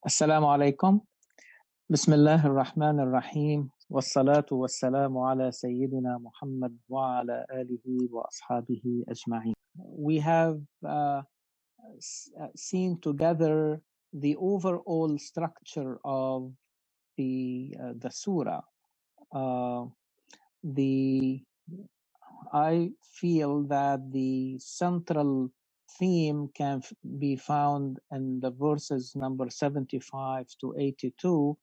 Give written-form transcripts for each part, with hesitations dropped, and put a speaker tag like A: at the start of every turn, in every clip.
A: Assalamu alaikum. Bismillah ar-Rahman ar-Rahim. Wassalatu wassalamu ala Sayyidina Muhammad wa ala alihi wa ashabihi ajma'in. We have seen together the overall structure of the surah. I feel that the central theme can be found in the verses number 75 to 82,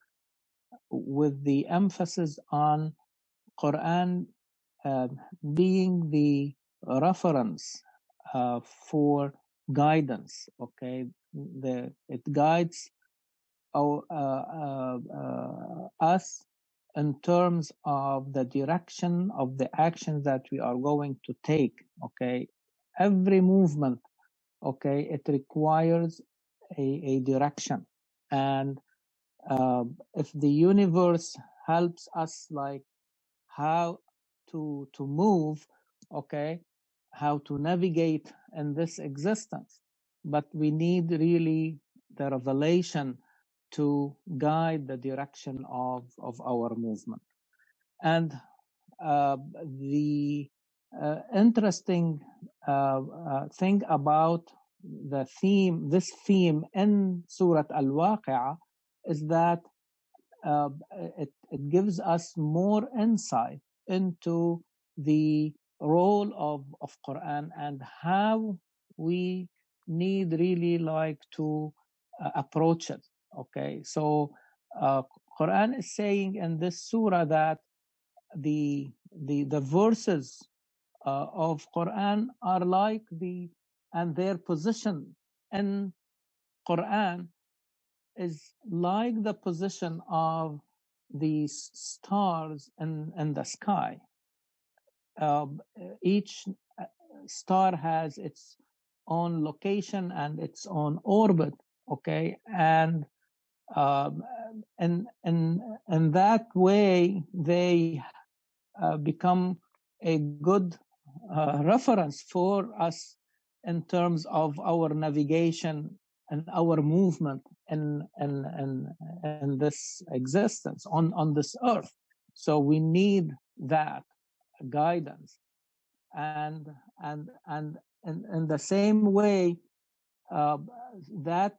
A: with the emphasis on Quran being the reference for guidance. Okay, it guides us in terms of the direction of the actions that we are going to take. Okay, every movement, okay, it requires a direction, and if the universe helps us, like how to move, okay, how to navigate in this existence, but we need really the revelation to guide the direction of our movement. And the interesting thing about this theme in Surah Al-Waqi is that it gives us more insight into the role of Quran and how we need really like to approach it. Okay, so Quran is saying in this surah that the verses of Quran are like and their position in Quran is like the position of the stars in the sky. Each star has its own location and its own orbit. Okay, and in that way they become a good reference for us in terms of our navigation and our movement in this existence on this earth. So we need that guidance, and in the same way that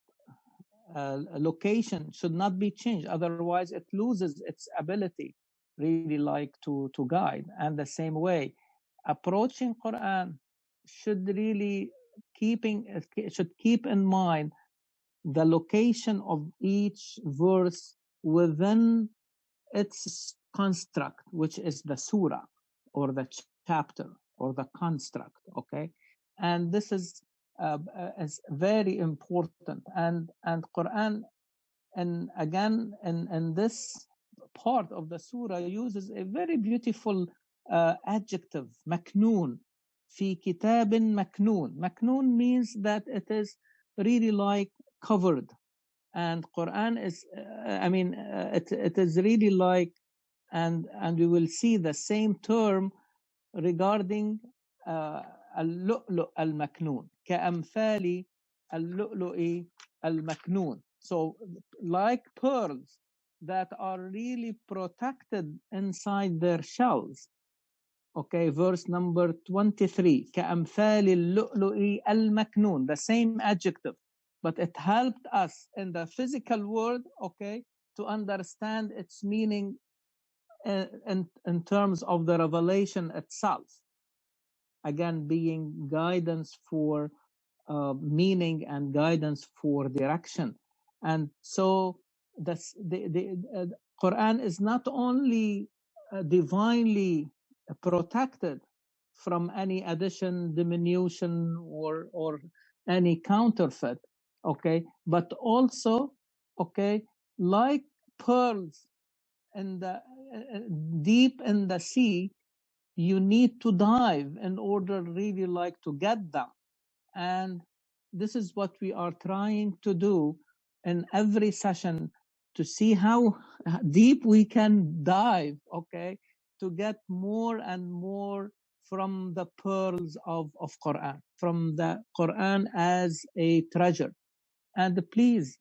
A: location should not be changed, otherwise it loses its ability really like to guide. And the same way approaching Quran should really keep in mind the location of each verse within its construct, which is the surah or the chapter or the construct. Okay, and this is very important. And Quran, and again in this part of the surah, uses a very beautiful adjective, maknoon. Fi kitabin maknoon. Maknoon means that it is really like covered, and Quran is it is really like, and we will see the same term regarding al-lu'lu' al-maknoon, ka'amthali al-lu'lu'i al-maknoon. So like pearls that are really protected inside their shells. Okay, verse number 23, ka'amthali al-lu'lu'i al-maknoon, the same adjective, but it helped us in the physical world, okay, to understand its meaning in terms of the revelation itself, again being guidance for meaning and guidance for direction. And so the Quran is not only divinely protected from any addition, diminution, or any counterfeit, okay, but also, okay, like pearls in the deep in the sea, you need to dive in order really like to get them. And this is what we are trying to do in every session, to see how deep we can dive, okay, to get more and more from the pearls of Quran, from the Quran as a treasure. And please,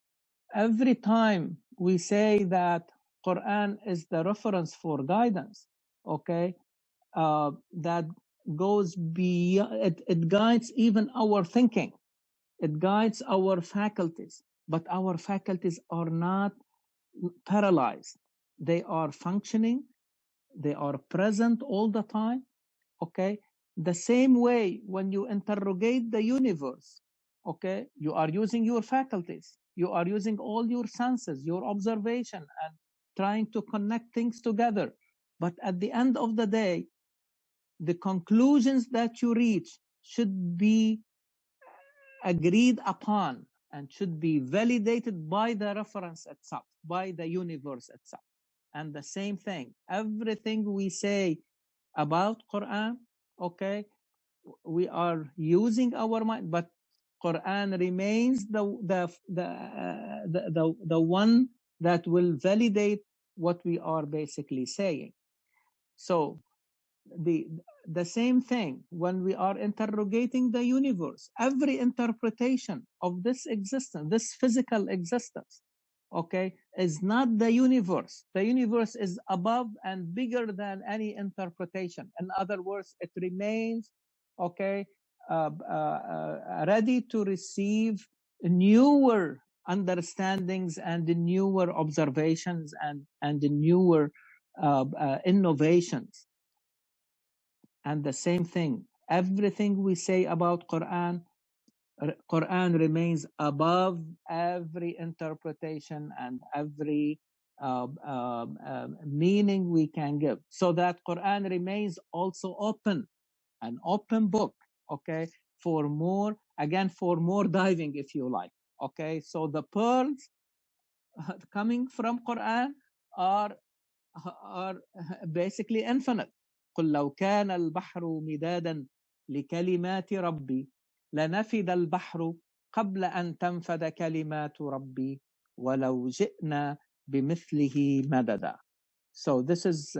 A: every time we say that Quran is the reference for guidance, okay, that goes beyond, it guides even our thinking, it guides our faculties, but our faculties are not paralyzed. They are functioning, they are present all the time, okay? The same way when you interrogate the universe, okay, you are using your faculties, you are using all your senses, your observation, and trying to connect things together. But at the end of the day, the conclusions that you reach should be agreed upon and should be validated by the reference itself, by the universe itself. And the same thing, everything we say about Quran, okay, we are using our mind, but Quran remains the one that will validate what we are basically saying. So the same thing when we are interrogating the universe, every interpretation of this existence, this physical existence, okay, is not the universe. The universe is above and bigger than any interpretation. In other words, it remains, okay, ready to receive newer understandings and newer observations and newer innovations. And the same thing, everything we say about Quran remains above every interpretation and every meaning we can give. So that Quran remains also open, an open book, okay, for more, again, for more diving, if you like. Okay, so the pearls coming from Quran are basically infinite. قل لو كان البحر مدادا لكلمات ربي لنفد البحر قبل أن تنفد كلمات ربي ولو جئنا بمثله مددا. So this is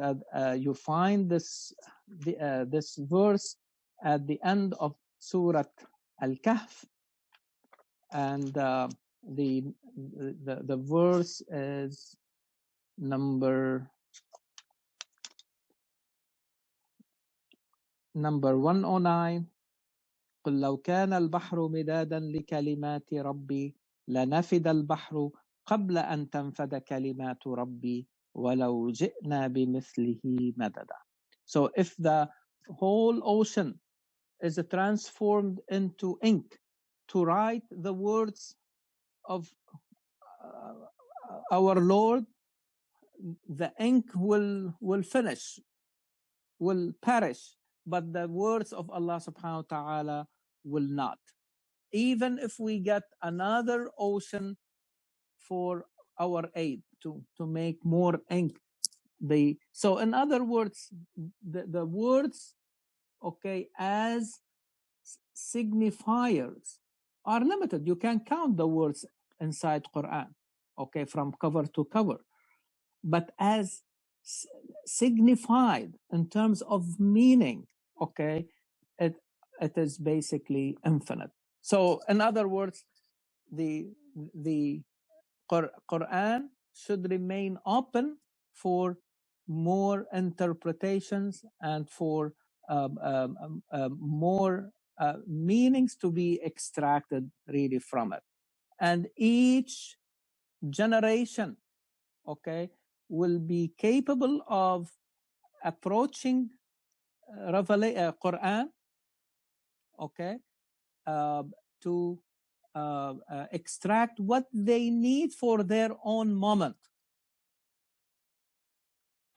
A: you find this this verse at the end of Surah Al-Kahf, and the verse is number 109. قل لو كان البحر مدادا لكلمات ربي لنفد البحر قبل أن تنفد كلمات ربي ولو جئنا بمثله مددا. So if the whole ocean is transformed into ink to write the words of our Lord, the ink will finish, will perish, but the words of Allah subhanahu wa ta'ala will not. Even if we get another ocean for our aid to make more ink. So in other words, the words, okay, as signifiers are limited. You can count the words inside Quran, okay, from cover to cover. But as signified in terms of meaning, okay, it is basically infinite. So in other words, the Quran should remain open for more interpretations and for more meanings to be extracted really from it. And each generation, okay, will be capable of approaching Quran, okay, to extract what they need for their own moment.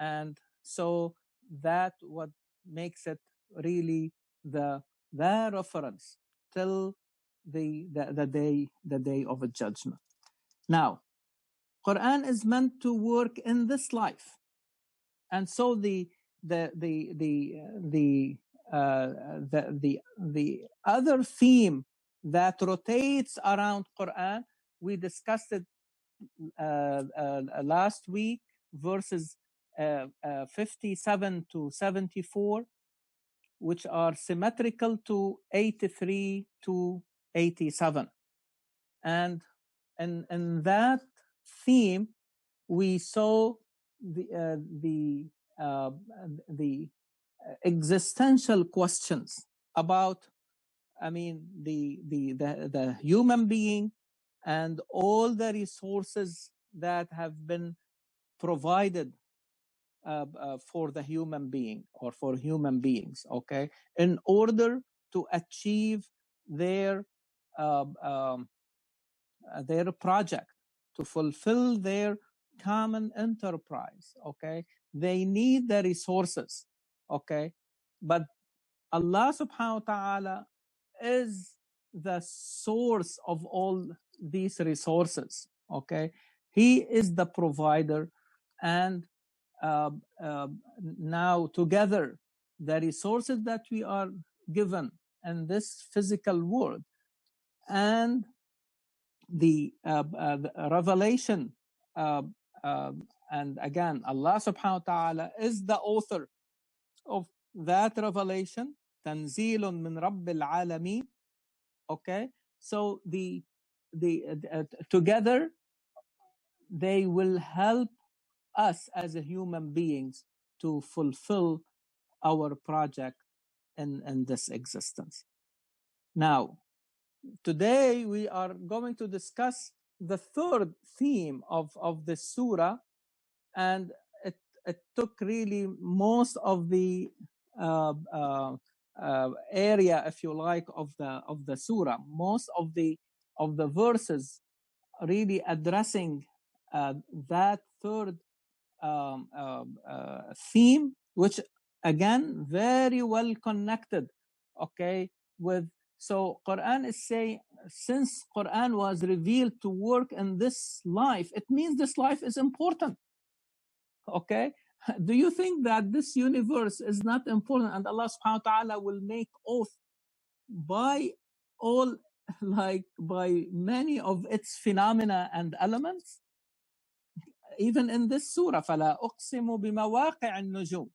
A: And so that what makes it really the reference till the day of a judgment. Now, Quran is meant to work in this life, and so the other theme that rotates around Quran, we discussed it last week, verses 57 to 74, which are symmetrical to 83 to 87. And in that theme, we saw the existential questions about, I mean, the human being and all the resources that have been provided for the human being or for human beings, okay, in order to achieve their project, to fulfill their common enterprise, okay. They need the resources, okay, but Allah subhanahu wa ta'ala is the source of all these resources, okay. He is the provider, and now together the resources that we are given in this physical world and the revelation, and again Allah subhanahu wa ta'ala is the author of that revelation, tanzilun min rabbil alamin, okay. So the together they will help us as a human beings to fulfill our project in this existence. Now, today we are going to discuss the third theme of this surah, and it took really most of the area, if you like, of the surah. Most of the verses really addressing that third theme, which again very well connected, okay, with. So Quran is saying, since Quran was revealed to work in this life, it means this life is important, okay. Do you think that this universe is not important, and Allah subhanahu wa ta'ala will make oath by all, like by many of its phenomena and elements? Even in this surah, فَلَا أُقْسِمُ بِمَوَاقِعِ النُّجُومِ.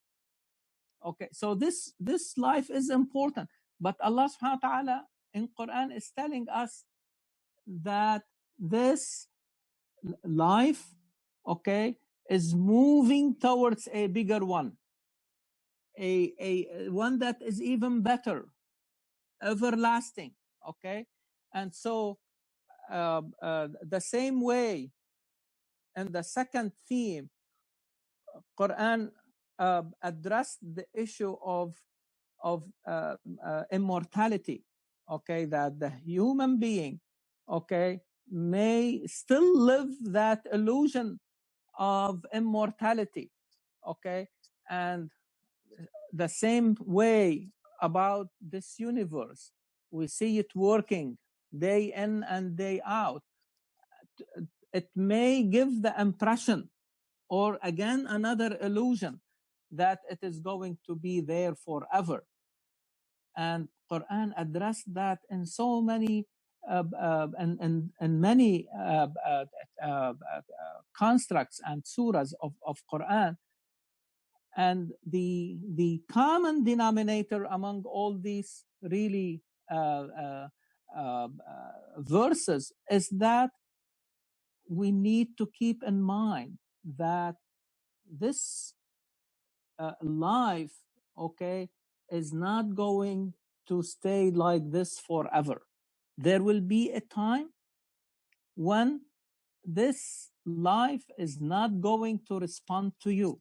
A: Okay, so this life is important, but Allah subhanahu wa ta'ala in Quran is telling us that this life, okay, is moving towards a bigger one, a one that is even better, everlasting, okay. And so the same way in the second theme, Quran addressed the issue of immortality, okay, that the human being, okay, may still live that illusion of immortality, okay. And the same way about this universe, we see it working day in and day out. It may give the impression, or again another illusion, that it is going to be there forever. And Quran addressed that in so many and many constructs and surahs of Quran. And the common denominator among all these really verses is that we need to keep in mind that this life, okay, is not going to stay like this forever. There will be a time when this life is not going to respond to you.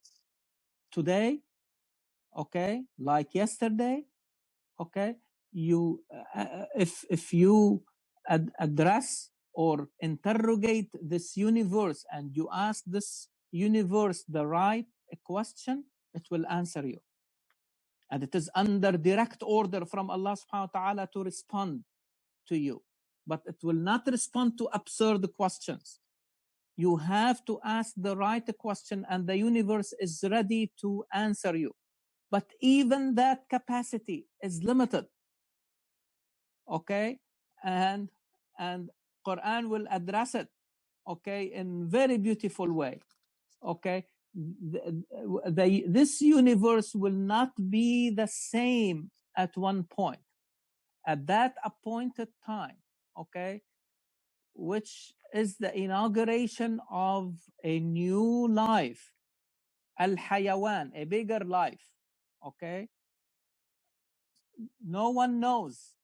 A: Today, okay, like yesterday, okay, you if you address or interrogate this universe and you ask this universe the right question, it will answer you. And it is under direct order from Allah subhanahu wa ta'ala to respond to you. But it will not respond to absurd questions. You have to ask the right question, and the universe is ready to answer you. But even that capacity is limited. Okay? And Quran will address it, okay, in very beautiful way. Okay? This universe will not be the same at one point. At that appointed time, okay, which is the inauguration of a new life, al-hayawan, a bigger life, okay? No one knows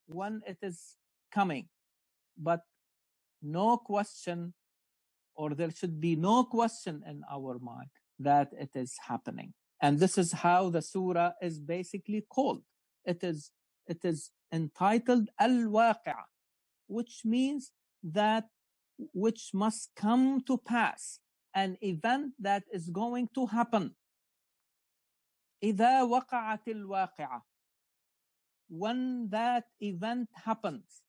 A: when it is coming, but no question, or there should be no question in our mind that it is happening. And this is how the surah is basically called. It is entitled Al-Waqi', which means that which must come to pass, an event that is going to happen. إذا وقعت الواقعة, when that event happens.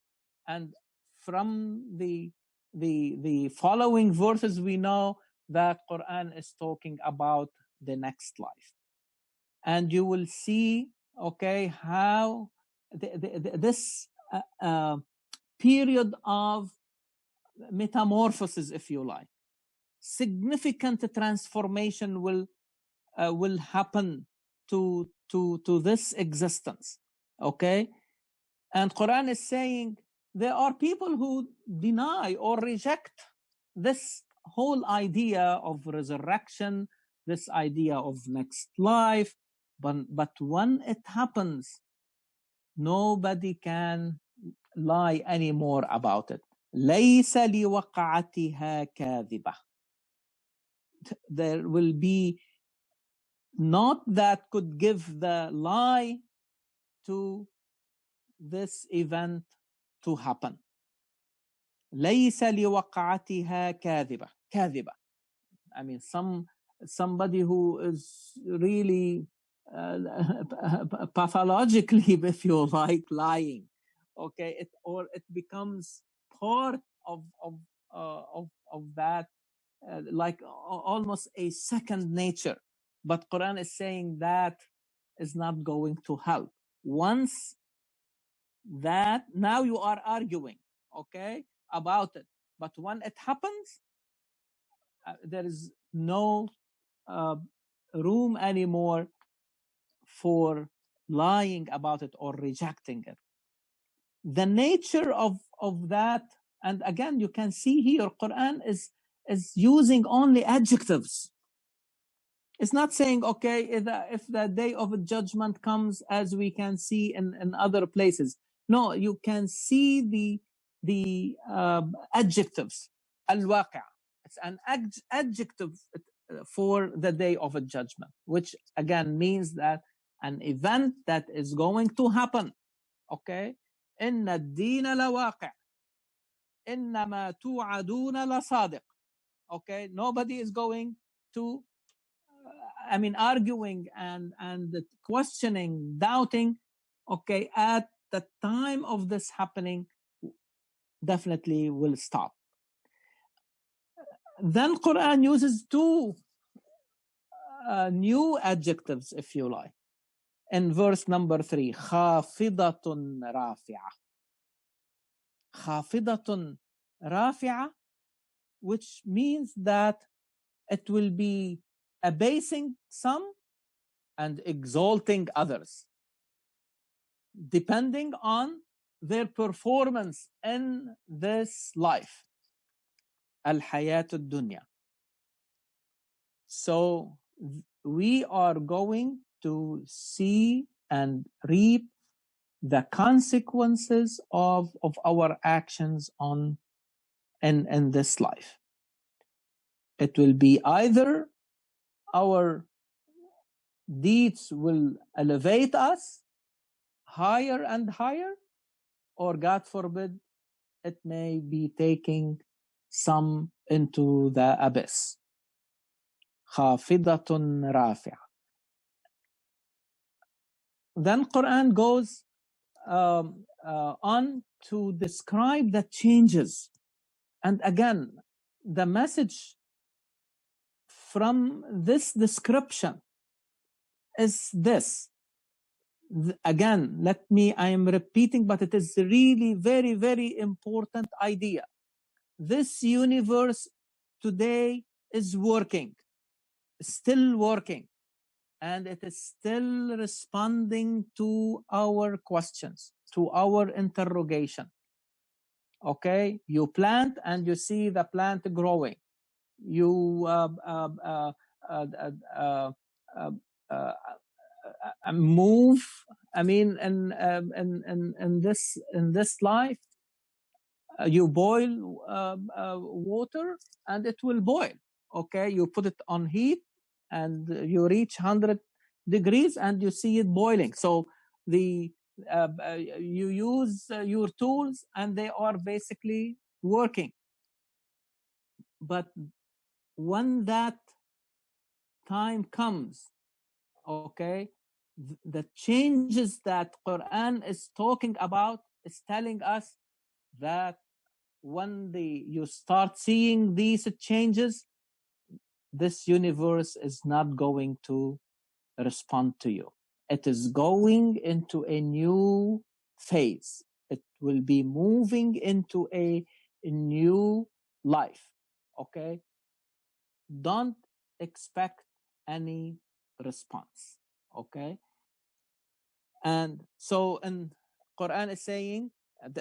A: And from the following verses, we know that Quran is talking about the next life. And you will see, okay, how this period of metamorphosis, if you like, significant transformation will happen to this existence, okay? And Quran is saying there are people who deny or reject this whole idea of resurrection, this idea of next life, but when it happens, nobody can lie anymore about it. ليس لوقعتها كاذبة. There will be not that could give the lie to this event to happen. ليس لوقعتها كاذبة. كاذبة. I mean, somebody who is really pathologically, if you like, lying. Okay, it becomes part of that, like almost a second nature. But Quran is saying that is not going to help. Once that, now you are arguing, okay, about it. But when it happens, there is no room anymore for lying about it or rejecting it. The nature of that, and again, you can see here, Quran is using only adjectives. It's not saying, okay, if the day of judgment comes, as we can see in other places. No, you can see the adjectives. Al-Waqi'. It's an adjective for the day of a judgment, which again means that an event that is going to happen. Okay? إن الدين لواقع. إنما توعدون لصادق. Okay? Nobody is going to arguing and questioning, doubting, okay, at the time of this happening, definitely will stop. Then Quran uses two new adjectives, if you like. In verse number 3, خافضة رافعة. خافضة رافعة, which means that it will be abasing some and exalting others, depending on their performance in this life. Al-Hayat ad-Dunya. So we are going to see and reap the consequences of our actions in this life. It will be either our deeds will elevate us higher and higher, or God forbid, it may be taking some into the abyss. خافضة رافعة. Then Quran goes on to describe the changes. And again, the message from this description is this. Again, I am repeating, but it is really very, very important idea. This universe today is working, still working, and it is still responding to our questions, to our interrogation. Okay, you plant and you see the plant growing. You move. I mean, in this life, you boil water and it will boil. Okay, you put it on heat and you reach 100 degrees and you see it boiling. So you use your tools and they are basically working. But when that time comes, okay, the changes that Quran is talking about is telling us that when you start seeing these changes, this universe is not going to respond to you. It is going into a new phase. It will be moving into a new life. Okay? Don't expect any response. Okay? And so in Quran is saying,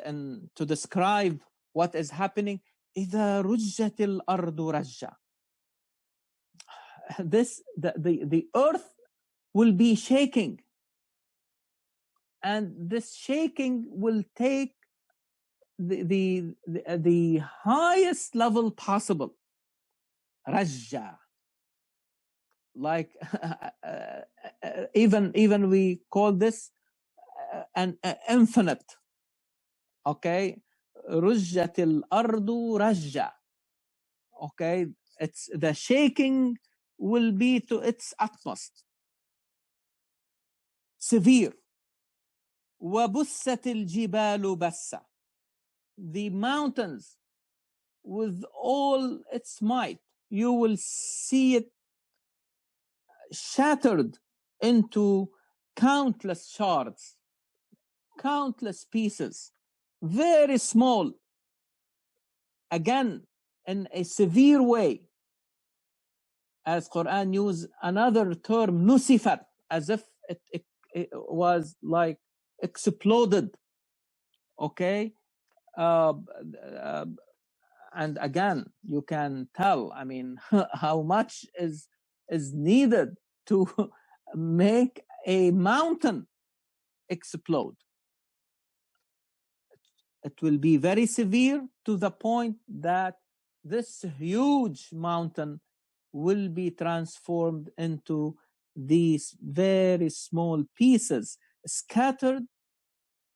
A: and to describe what is happening, إِذَا رُجَّتِ الْأَرْضُ رَجَّةً. The earth will be shaking, and this shaking will take the highest level possible. Rajja, like even we call this an infinite. Okay, rujjatil ardu rajja. Okay, it's the shaking will be to its utmost, severe. وَبُسَّتِ الْجِبَالُ بَسَّ. The mountains with all its might, you will see it shattered into countless shards, countless pieces, very small, again in a severe way. As Quran used another term, nusifat, as if it was like exploded. Okay, and again, you can tell, I mean, how much is needed to make a mountain explode. It will be very severe to the point that this huge mountain will be transformed into these very small pieces scattered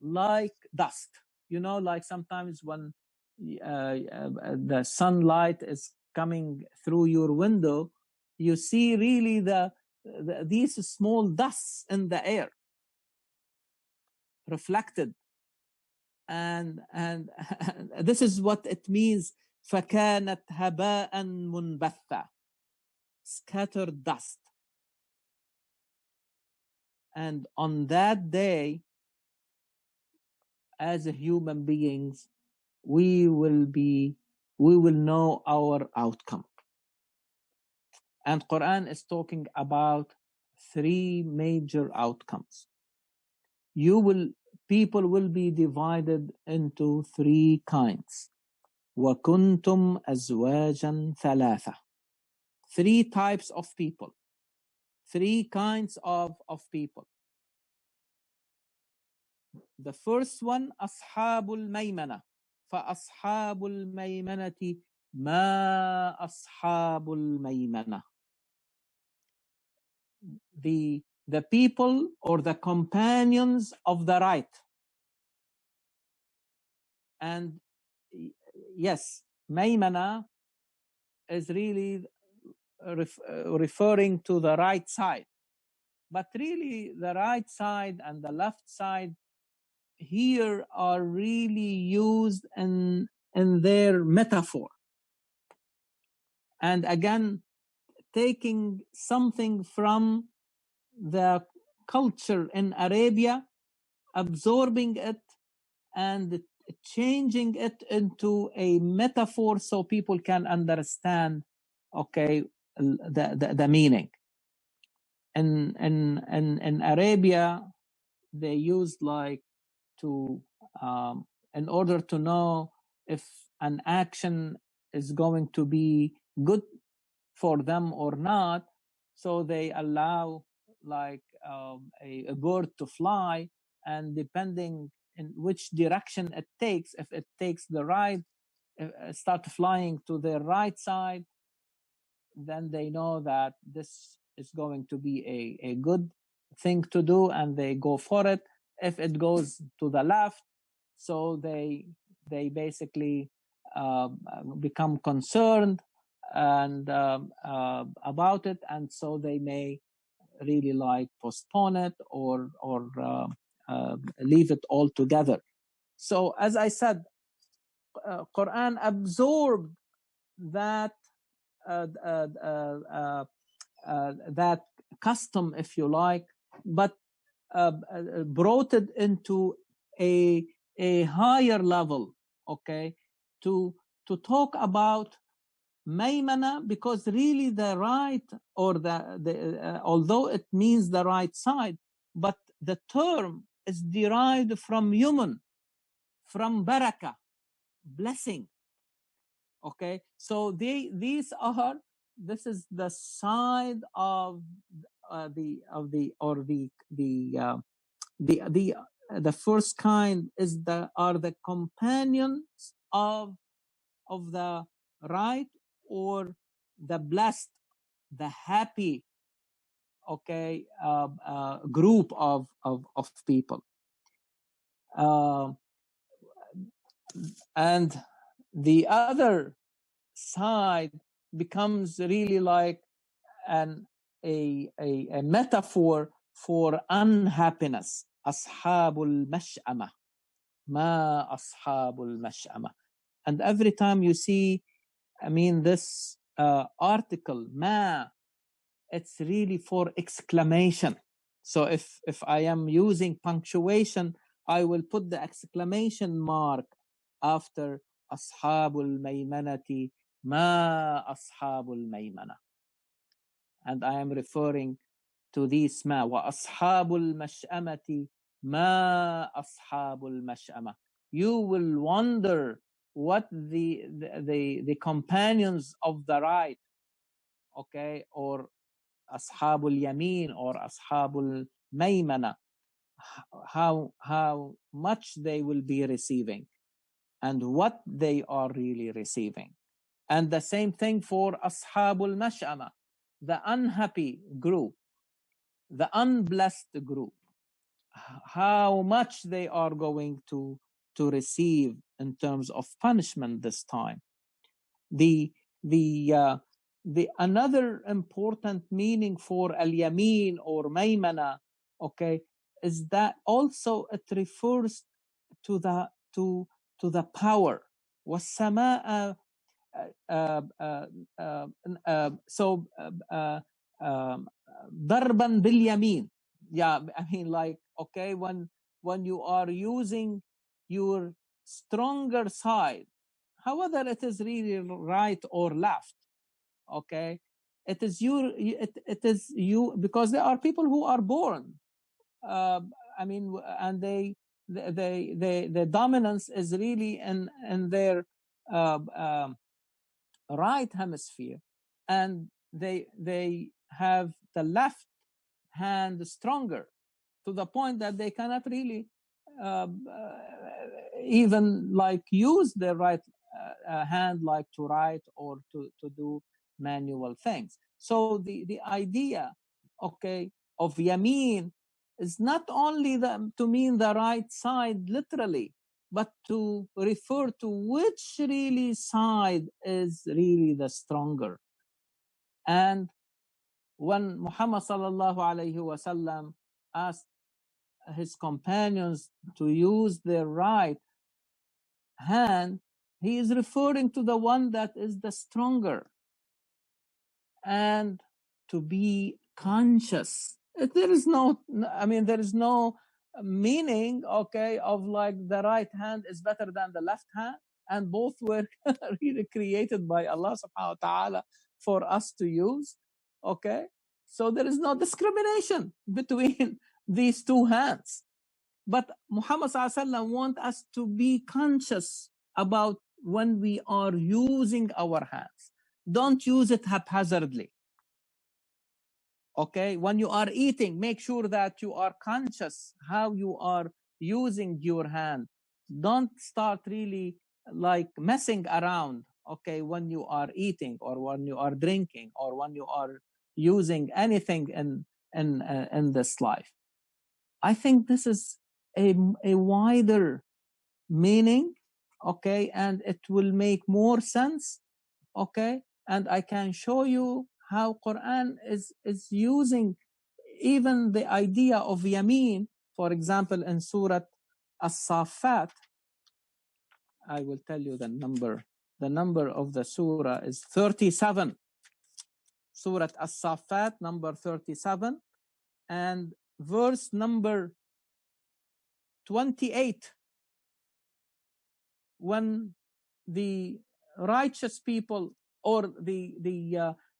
A: like dust. You know, like sometimes when the sunlight is coming through your window, you see really these small dusts in the air reflected, and this is what it means. فَكَانَتْ هَبَاءً مُنْبَثًّا, scattered dust. And on that day, as human beings, we will know our outcome. And Quran is talking about 3 major outcomes. People will be divided into 3 kinds. وَكُنْتُمْ أَزْوَاجًا ثَلَاثًا. 3 types of people. 3 kinds of people. The first one, أصحاب الميمنة. فأصحاب الميمنة ما أصحاب الميمنة. The people or the companions of the right. And yes, maymana is really referring to the right side. But really, the right side and the left side here are really used in their metaphor. And again, taking something from the culture in Arabia, absorbing it and changing it into a metaphor so people can understand, okay, the meaning. In Arabia, they used like to in order to know if an action is going to be good for them or not. So they allow like a bird to fly, and depending in which direction it takes, if it takes the right, start flying to the right side, then they know that this is going to be a good thing to do, and they go for it. If it goes to the left, so they basically become concerned and about it, and so they may really like postpone it or leave it altogether. So as I said, Quran absorbed that that custom, if you like, but brought it into a higher level, okay, to talk about maymana, because really the right, or the although it means the right side, but the term is derived from human, from barakah, blessing. Okay, so this is the side of the first kind is are the companions of the right, or the blessed, the happy, okay, group of people. And the other side becomes really like a metaphor for unhappiness. Ashabul mash'ama, ma ashabul mash'ama. And every time you see, I mean, this article, ma, it's really for exclamation. So if I am using punctuation, I will put the exclamation mark after ashabul maymanati, ma ashabul maymana. And I am referring to these ma, wa ashabul mash'amati, ma ashabul mash'ama. You will wonder what the companions of the right, okay, or ashabul yamin or ashabul maymana, how much they will be receiving and what they are really receiving. And the same thing for ashabul mash'ama, the unhappy group, the unblessed group, how much they are going to receive in terms of punishment this time. The another important meaning for al-yamin or maymana, okay, is that also it refers to the power. Was-samaa, so darban bil-yamin. Yeah, I mean, like, okay, when you are using your stronger side, however it is really right or left, okay, it is you, because there are people who are born, I mean, and the dominance is really in their right hemisphere, and they have the left hand stronger, to the point that they cannot really even like use their right hand, like to write or to do manual things. So the idea, okay, of yamin is not only to mean the right side literally, but to refer to which really side is really the stronger. And when Muhammad sallallahu alayhi wasallam asked his companions to use their right hand, he is referring to the one that is the stronger, and to be conscious. There is no, I mean, there is no meaning, okay, of like the right hand is better than the left hand, and both were really created by Allah subhanahu wa ta'ala for us to use, okay? So there is no discrimination between these two hands. But Muhammad sallallahu alaihi wasallam wants us to be conscious about when we are using our hands. Don't use it haphazardly. Okay, when you are eating, make sure that you are conscious how you are using your hand. Don't start really like messing around, okay, when you are eating or when you are drinking or when you are using anything in this life. I think this is a wider meaning, okay, and it will make more sense, okay, and I can show you how Quran is using even the idea of yameen. For example, in Surah As-Saffat, I will tell you the number. The number of the surah is 37. Surah As-Saffat, number 37, and verse number 28. When the righteous people, or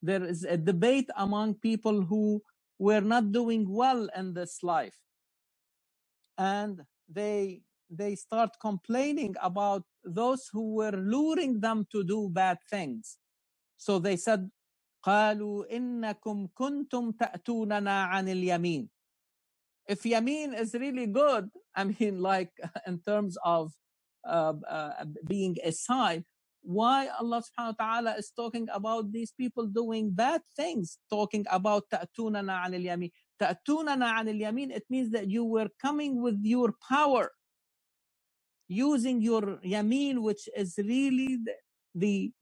A: there is a debate among people who were not doing well in this life, and they start complaining about those who were luring them to do bad things. So they said, قالوا إنكم كنتم تأتوننا عن اليمين. If yameen is really good, I mean, like in terms of being a sign, why Allah subhanahu wa ta'ala is talking about these people doing bad things, talking about تأتوننا عن اليمين. تأتوننا عن اليمين, it means that you were coming with your power, using your yameen, which is really the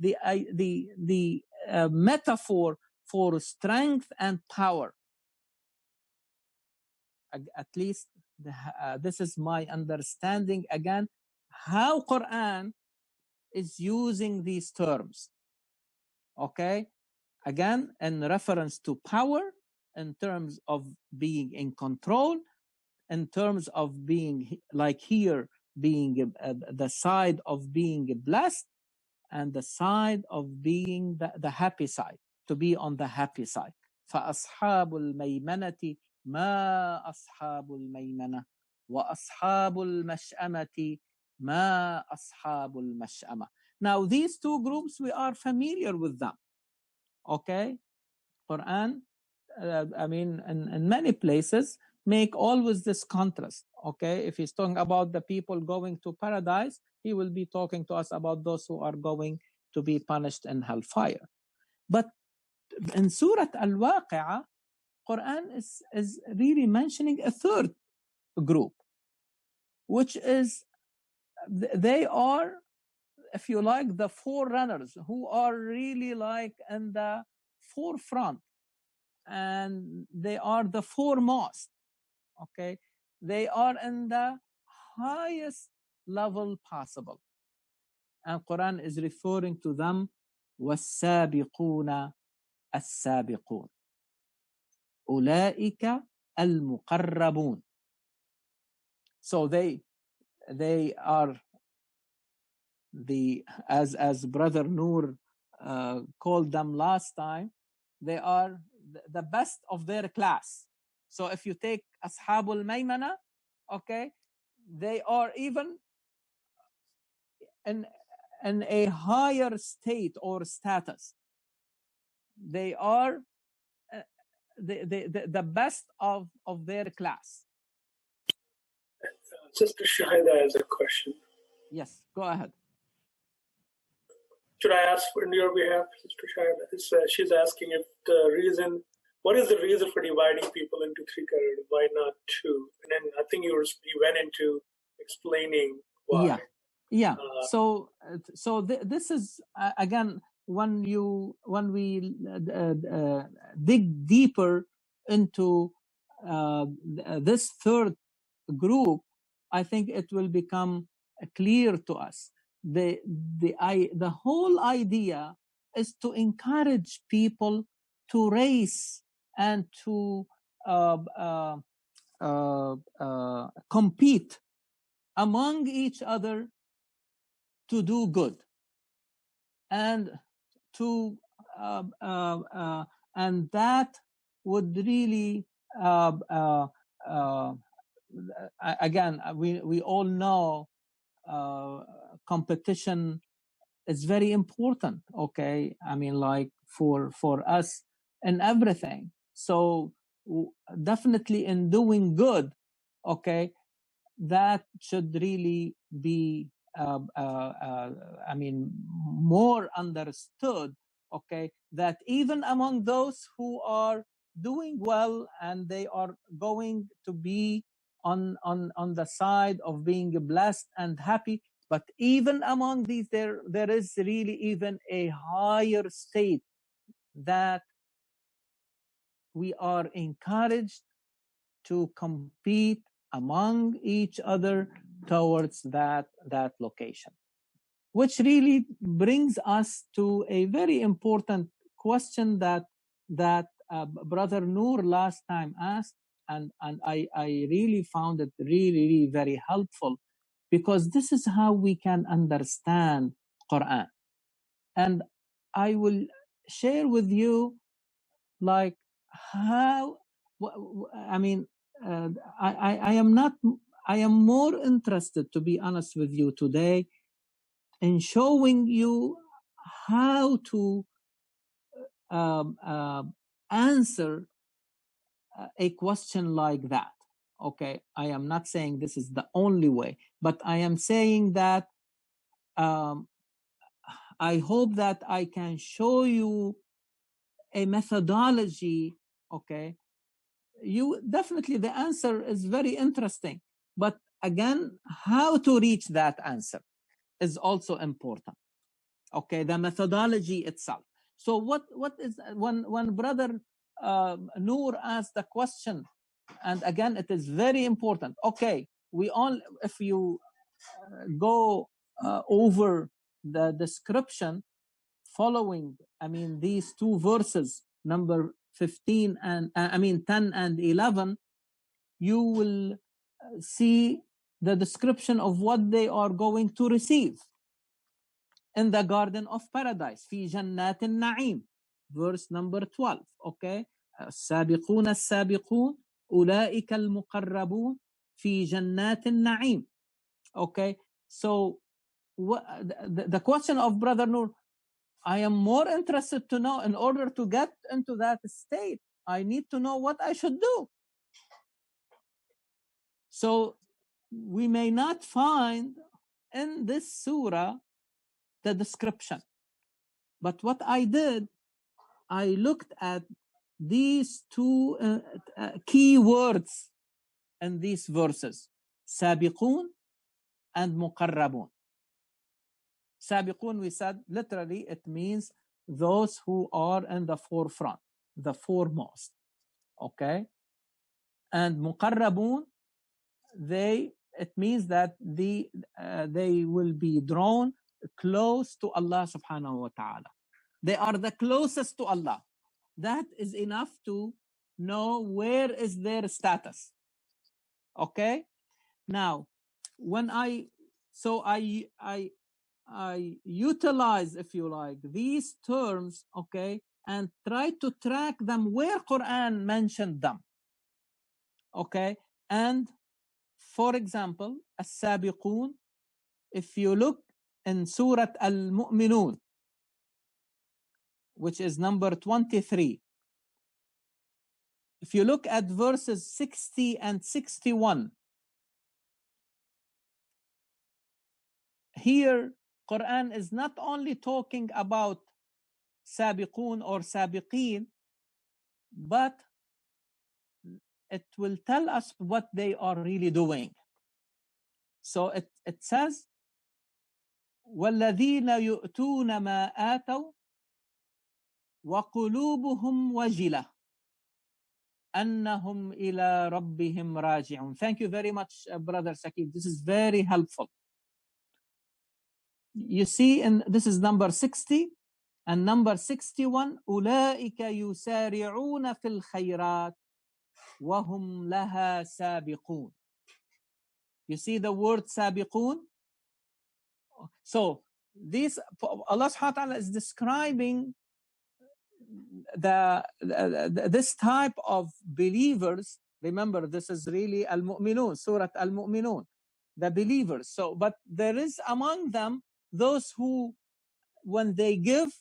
A: metaphor for strength and power. At least this is my understanding, again, how Quran is using these terms. Okay, again, in reference to power, in terms of being in control, in terms of being like here, being the side of being blessed, and the side of being the happy side, to be on the happy side. فأصحاب الميمنة ما أصحاب الميمنة وأصحاب المشأمة ما أصحاب المشأمة. Now these two groups, we are familiar with them. Okay, Quran, I mean, in many places, make always this contrast. Okay, if he's talking about the people going to paradise, he will be talking to us about those who are going to be punished in hellfire. But in Surah Al-Waqi, Quran is really mentioning a third group, which is, they are, if you like, the forerunners who are really like in the forefront, and they are the foremost. Okay, they are in the highest level possible, and Quran is referring to them والسابقون السابقون أولئك المقربون. So they are the, as Brother Noor called them last time, they are the best of their class. So if you take Ashabul Maymana, okay, they are even in a higher state or status. They are the best of their class.
B: Sister Shahida has a question.
A: Yes, go ahead.
B: Should I ask on your behalf, Sister Shahida? She's asking if what is the reason for dividing people into three categories? Why not two? And then I think you went into explaining why.
A: Yeah. So this is again, when we dig deeper into this third group, I think it will become clear to us. The whole idea is to encourage people to race and to compete among each other to do good, and to and that would really again, we all know competition is very important, okay? I mean, like for us and everything. So definitely in doing good, okay, that should really be, I mean, more understood, okay, that even among those who are doing well and they are going to be on the side of being blessed and happy, but even among these, there is really even a higher state that we are encouraged to compete among each other towards that location, which really brings us to a very important question that Brother Noor last time asked, and I really found it really very helpful, because this is how we can understand Quran. And I will share with you, like, how, I mean, I am not, I am more interested, to be honest with you today, in showing you how to answer a question like that. Okay, I am not saying this is the only way, but I am saying that I hope that I can show you a methodology, okay. You definitely, the answer is very interesting, but again, how to reach that answer is also important, okay, the methodology itself. So what is, when Brother Noor asked the question, and again, it is very important, okay, we all, if you go over the description following, I mean, these two verses, number 15 and 10 and 11, you will see the description of what they are going to receive in the Garden of Paradise, في جنات النعيم, verse number 12, okay? السابقون السابقون أولئك المقربون في جنات النعيم, okay? So the question of Brother Noor, I am more interested to know, in order to get into that state, I need to know what I should do. So we may not find in this surah the description, but what I did, I looked at these two key words in these verses, sabiqun and muqarrabun. Sabiqun, we said, literally it means those who are in the forefront, the foremost, okay? And muqarrabun, it means that they will be drawn close to Allah subhanahu wa ta'ala. They are the closest to Allah. That is enough to know where is their status. Okay? Now, when I utilize, if you like, these terms, okay, and try to track them where Quran mentioned them. Okay? And for example, as-sabiqun, if you look in Surah Al-Mu'minun, which is number 23, if you look at verses 60 and 61, here Quran is not only talking about sabiqun or sabiqeen, but it will tell us what they are really doing. So it says, وَالَّذِينَ يُؤْتُونَ مَا آتَوْا وَقُلُوبُهُمْ وَجِلَةٌ أَنَّهُمْ إِلَى رَبِّهِمْ رَاجِعُونَ. Thank you very much, Brother Sakib. This is very helpful. You see, this is number 60 and number 61, أُولَئِكَ يُسَارِعُونَ فِي الْخَيْرَاتِ وَهُمْ لَهَا سَابِقُونَ. You see the word sabiqun? So this, Allah subhanahu wa ta'ala is describing this type of believers. Remember, this is really Al-Mu'minun, Surah Al-Mu'minun, the believers. So, but there is among them those who when they give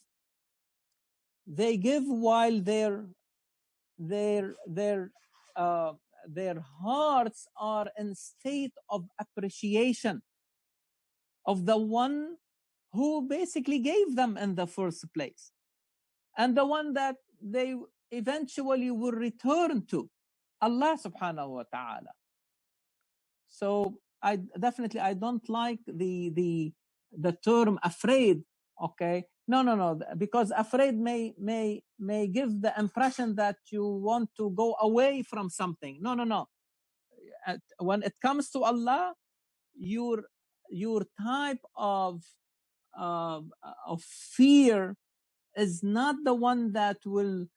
A: while their hearts are in state of appreciation of the one who basically gave them in the first place, and the one that they eventually will return to, Allah subhanahu wa ta'ala. So I don't like the term afraid. Okay, no, because afraid may give the impression that you want to go away from something. No. When it comes to Allah, your type of fear is not the one that will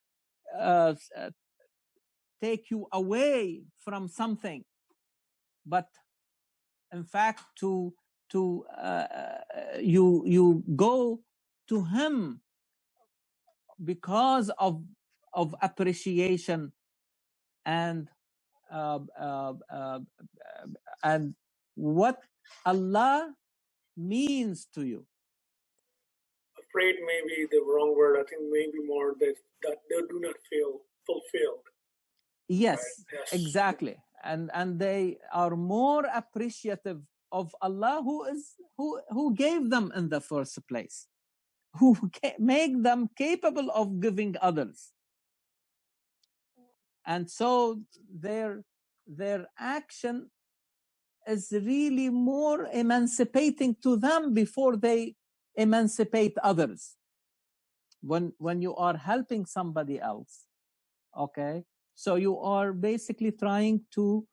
A: take you away from something, but in fact you go to him because of appreciation and what Allah means to you.
B: Afraid may be the wrong word. I think maybe more that they do not feel fulfilled.
A: Yes,
B: right? Yes.
A: Exactly. And they are more appreciative of Allah who gave them in the first place, who make them capable of giving others. And so their action is really more emancipating to them before they emancipate others. When you are helping somebody else, okay, so you are basically trying to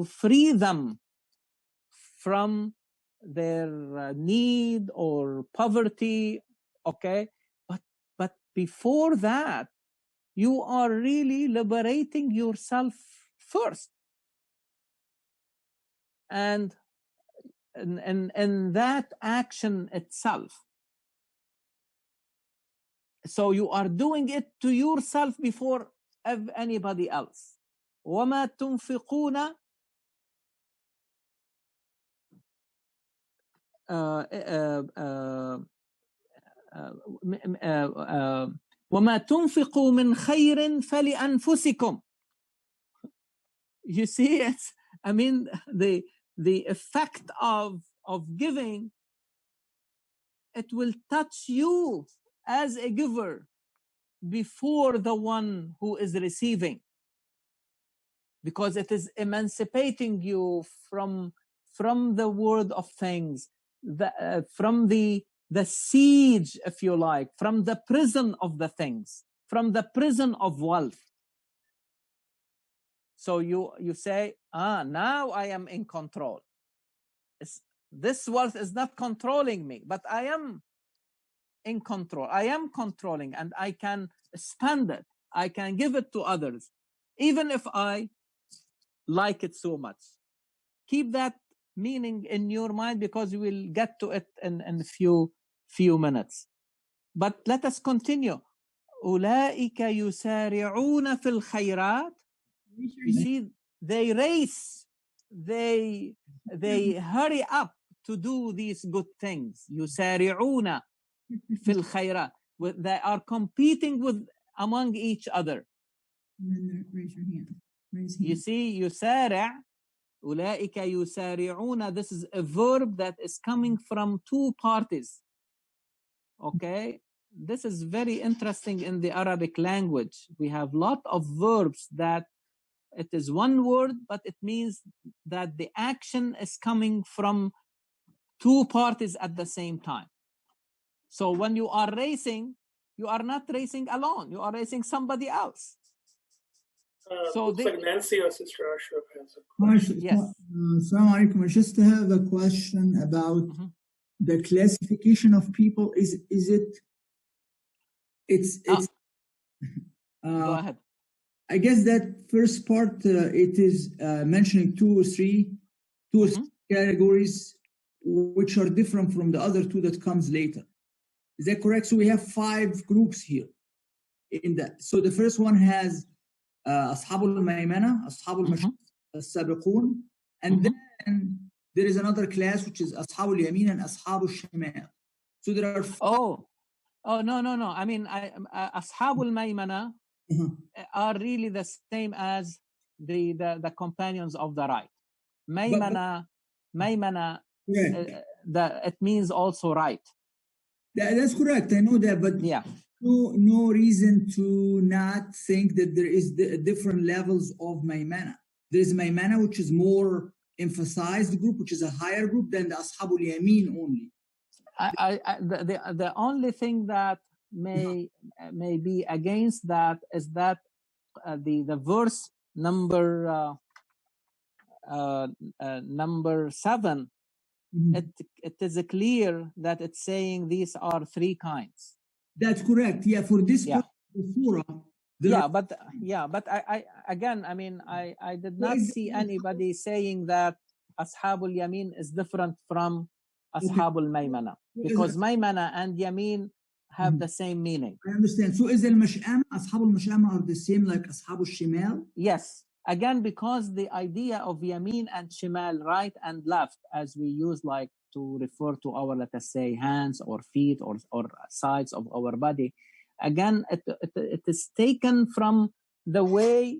A: free them from their need or poverty, okay, but before that you are really liberating yourself first, and in that action itself. So you are doing it to yourself before anybody else. وَمَا تُنْفِقُونَ وَمَا تُنْفِقُوا مِنْ خَيْرٍ فَلِأَنفُسِكُمْ. You see, I mean, the effect of giving, it will touch you as a giver before the one who is receiving, because it is emancipating you from the world of things, from the siege, if you like, from the prison of the things, from the prison of wealth. So you say, now I am in control. This wealth is not controlling me, but I am in control. I am controlling, and I can spend it. I can give it to others, even if I like it so much. Keep that meaning in your mind, because we will get to it in a few minutes. But let us continue. أولئك يسارعون في الخيرات. You see, they race, they hurry up to do these good things. يسارعون في الخيرات. They are competing among each other.
C: Raise your hand.
A: You see, يسارع, أولئك يسارعون. This is a verb that is coming from two parties. Okay, this is very interesting in the Arabic language. We have a lot of verbs that it is one word, but it means that the action is coming from two parties at the same time. So when you are racing, you are not racing alone. You are racing somebody else.
B: So looks like Nancy or Sister Ashraf has a question.
A: Yes.
C: Assalamu alaikum. I just have a question about the classification of people.
A: Go ahead.
C: I guess that first part, it is mentioning two or three categories, which are different from the other two that comes later. Is that correct? So we have 5 groups here in that. So the first one has أصحاب الميمنة, أصحاب المشأمة, السابقون, and then there is another class which is أصحاب اليمين and أصحاب الشمال. So there are
A: no. I mean, Ashabul Maymana are really the same as the companions of the right. Maymana, it means also right.
C: That's correct. I know that, but
A: yeah,
C: no reason to not think that there is different levels of Maymana. There is Maymana, which is more emphasized group, which is a higher group than the Ashabul Yamin only.
A: The only thing that may be against that is that the verse number 7, it is clear that it's saying these are 3 kinds.
C: That's correct. Yeah, for this surah.
A: But I again, I mean, I did not see anybody saying that Ashabul Yamin is different from Ashabul Maymana, because Maymana and Yamin have the same meaning.
C: I understand. So is al-Mash'ama, Ashabul Mash'ama are the same like Ashabul Shimal?
A: Yes. Again, because the idea of Yamin and Shimal, right and left, as we use like to refer to our, let us say, hands or feet or sides of our body, again, it is taken from the way,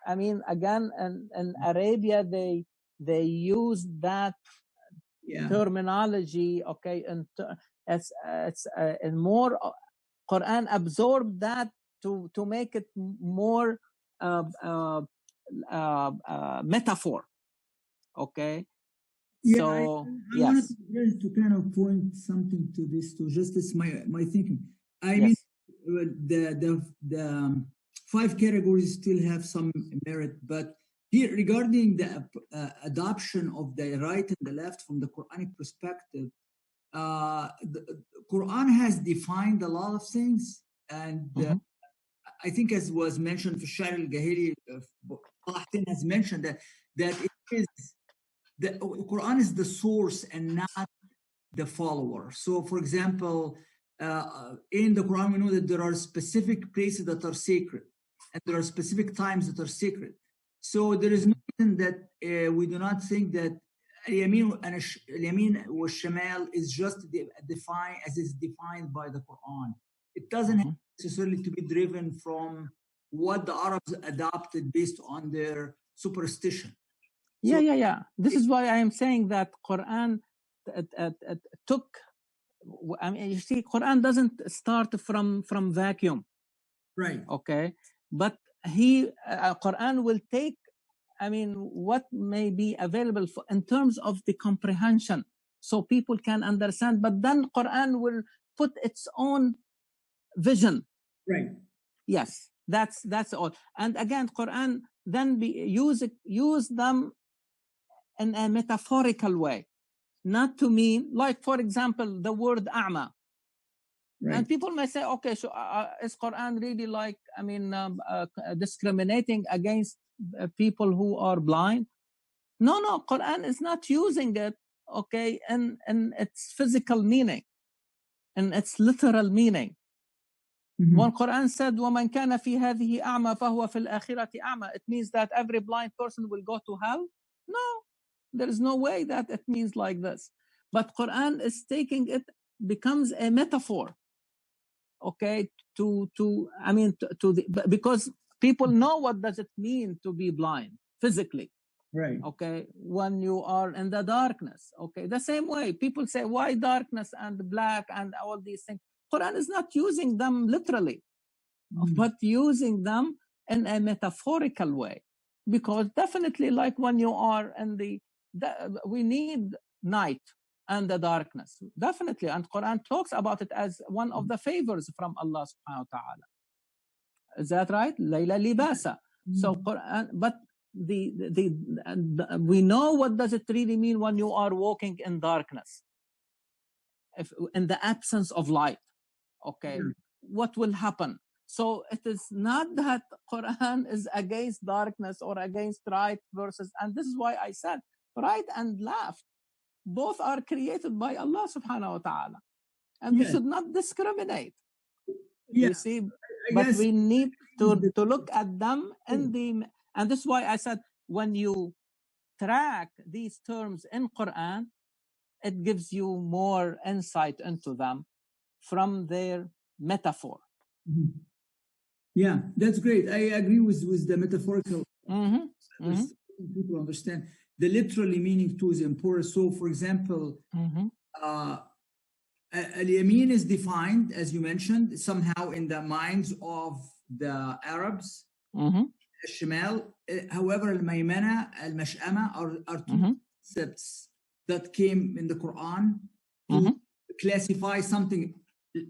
A: I mean, again, in Arabia, they use that terminology, okay, and it's more, Quran absorbed that to make it more metaphor, okay.
C: Yeah, so I wanted to kind of point something to this, to just this my thinking. I mean, the 5 categories still have some merit, but here regarding the adoption of the right and the left from the Quranic perspective, the Quran has defined a lot of things, and I think, as was mentioned, Fashar al-Gahiri has mentioned that it is the Quran is the source and not the follower. So, for example, in the Quran, we know that there are specific places that are sacred, and there are specific times that are sacred. So there is no reason that we do not think that Yamin wa Shamal is just defined as is defined by the Quran. It doesn't have necessarily to be driven from what the Arabs adopted based on their superstition.
A: This is why I am saying that Quran took. I mean, you see, Quran doesn't start from vacuum,
C: right?
A: Okay, but Quran will take, I mean, what may be available in terms of the comprehension, so people can understand. But then Quran will put its own vision,
C: right?
A: Yes, that's all. And again, Quran then use them in a metaphorical way, not to mean, like, for example, the word a'ma. Right. And people may say, okay, so is Quran really like, I mean, discriminating against people who are blind? No, Quran is not using it, okay, in its physical meaning, in its literal meaning. When Quran said, وَمَنْ كَانَ فِي هَذِهِ أَعْمَى فَهُوَ فِي الْآخِرَةِ أَعْمَى, it means that every blind person will go to hell? No, there is no way that it means like this. But Quran is taking it, becomes a metaphor, okay, because people know what does it mean to be blind physically.
C: Right.
A: Okay, when you are in the darkness, okay, the same way people say, why darkness and black and all these things? Quran is not using them literally, but using them in a metaphorical way, because definitely, like when you are in we need night and the darkness, definitely, and Quran talks about it as one of the favors from Allah subhanahu wa ta'ala. Is that right? Layla libasa. So Quran, but we know what does it really mean when you are walking in darkness, in the absence of light, okay, what will happen? So it is not that Quran is against darkness or against right versus, and this is why I said right and left, both are created by Allah subhanahu wa ta'ala, and we should not discriminate. You see, but we need to look at them in and this is why I said, when you track these terms in Quran, it gives you more insight into them from their metaphor.
C: Mm-hmm. Yeah, that's great. I agree with the metaphorical. People understand the literally meaning too is important. So, for example, al-yamin is defined, as you mentioned, somehow in the minds of the Arabs. Al-shimal, however, al-maymana, al-mash'ama are two concepts that came in the Quran to classify something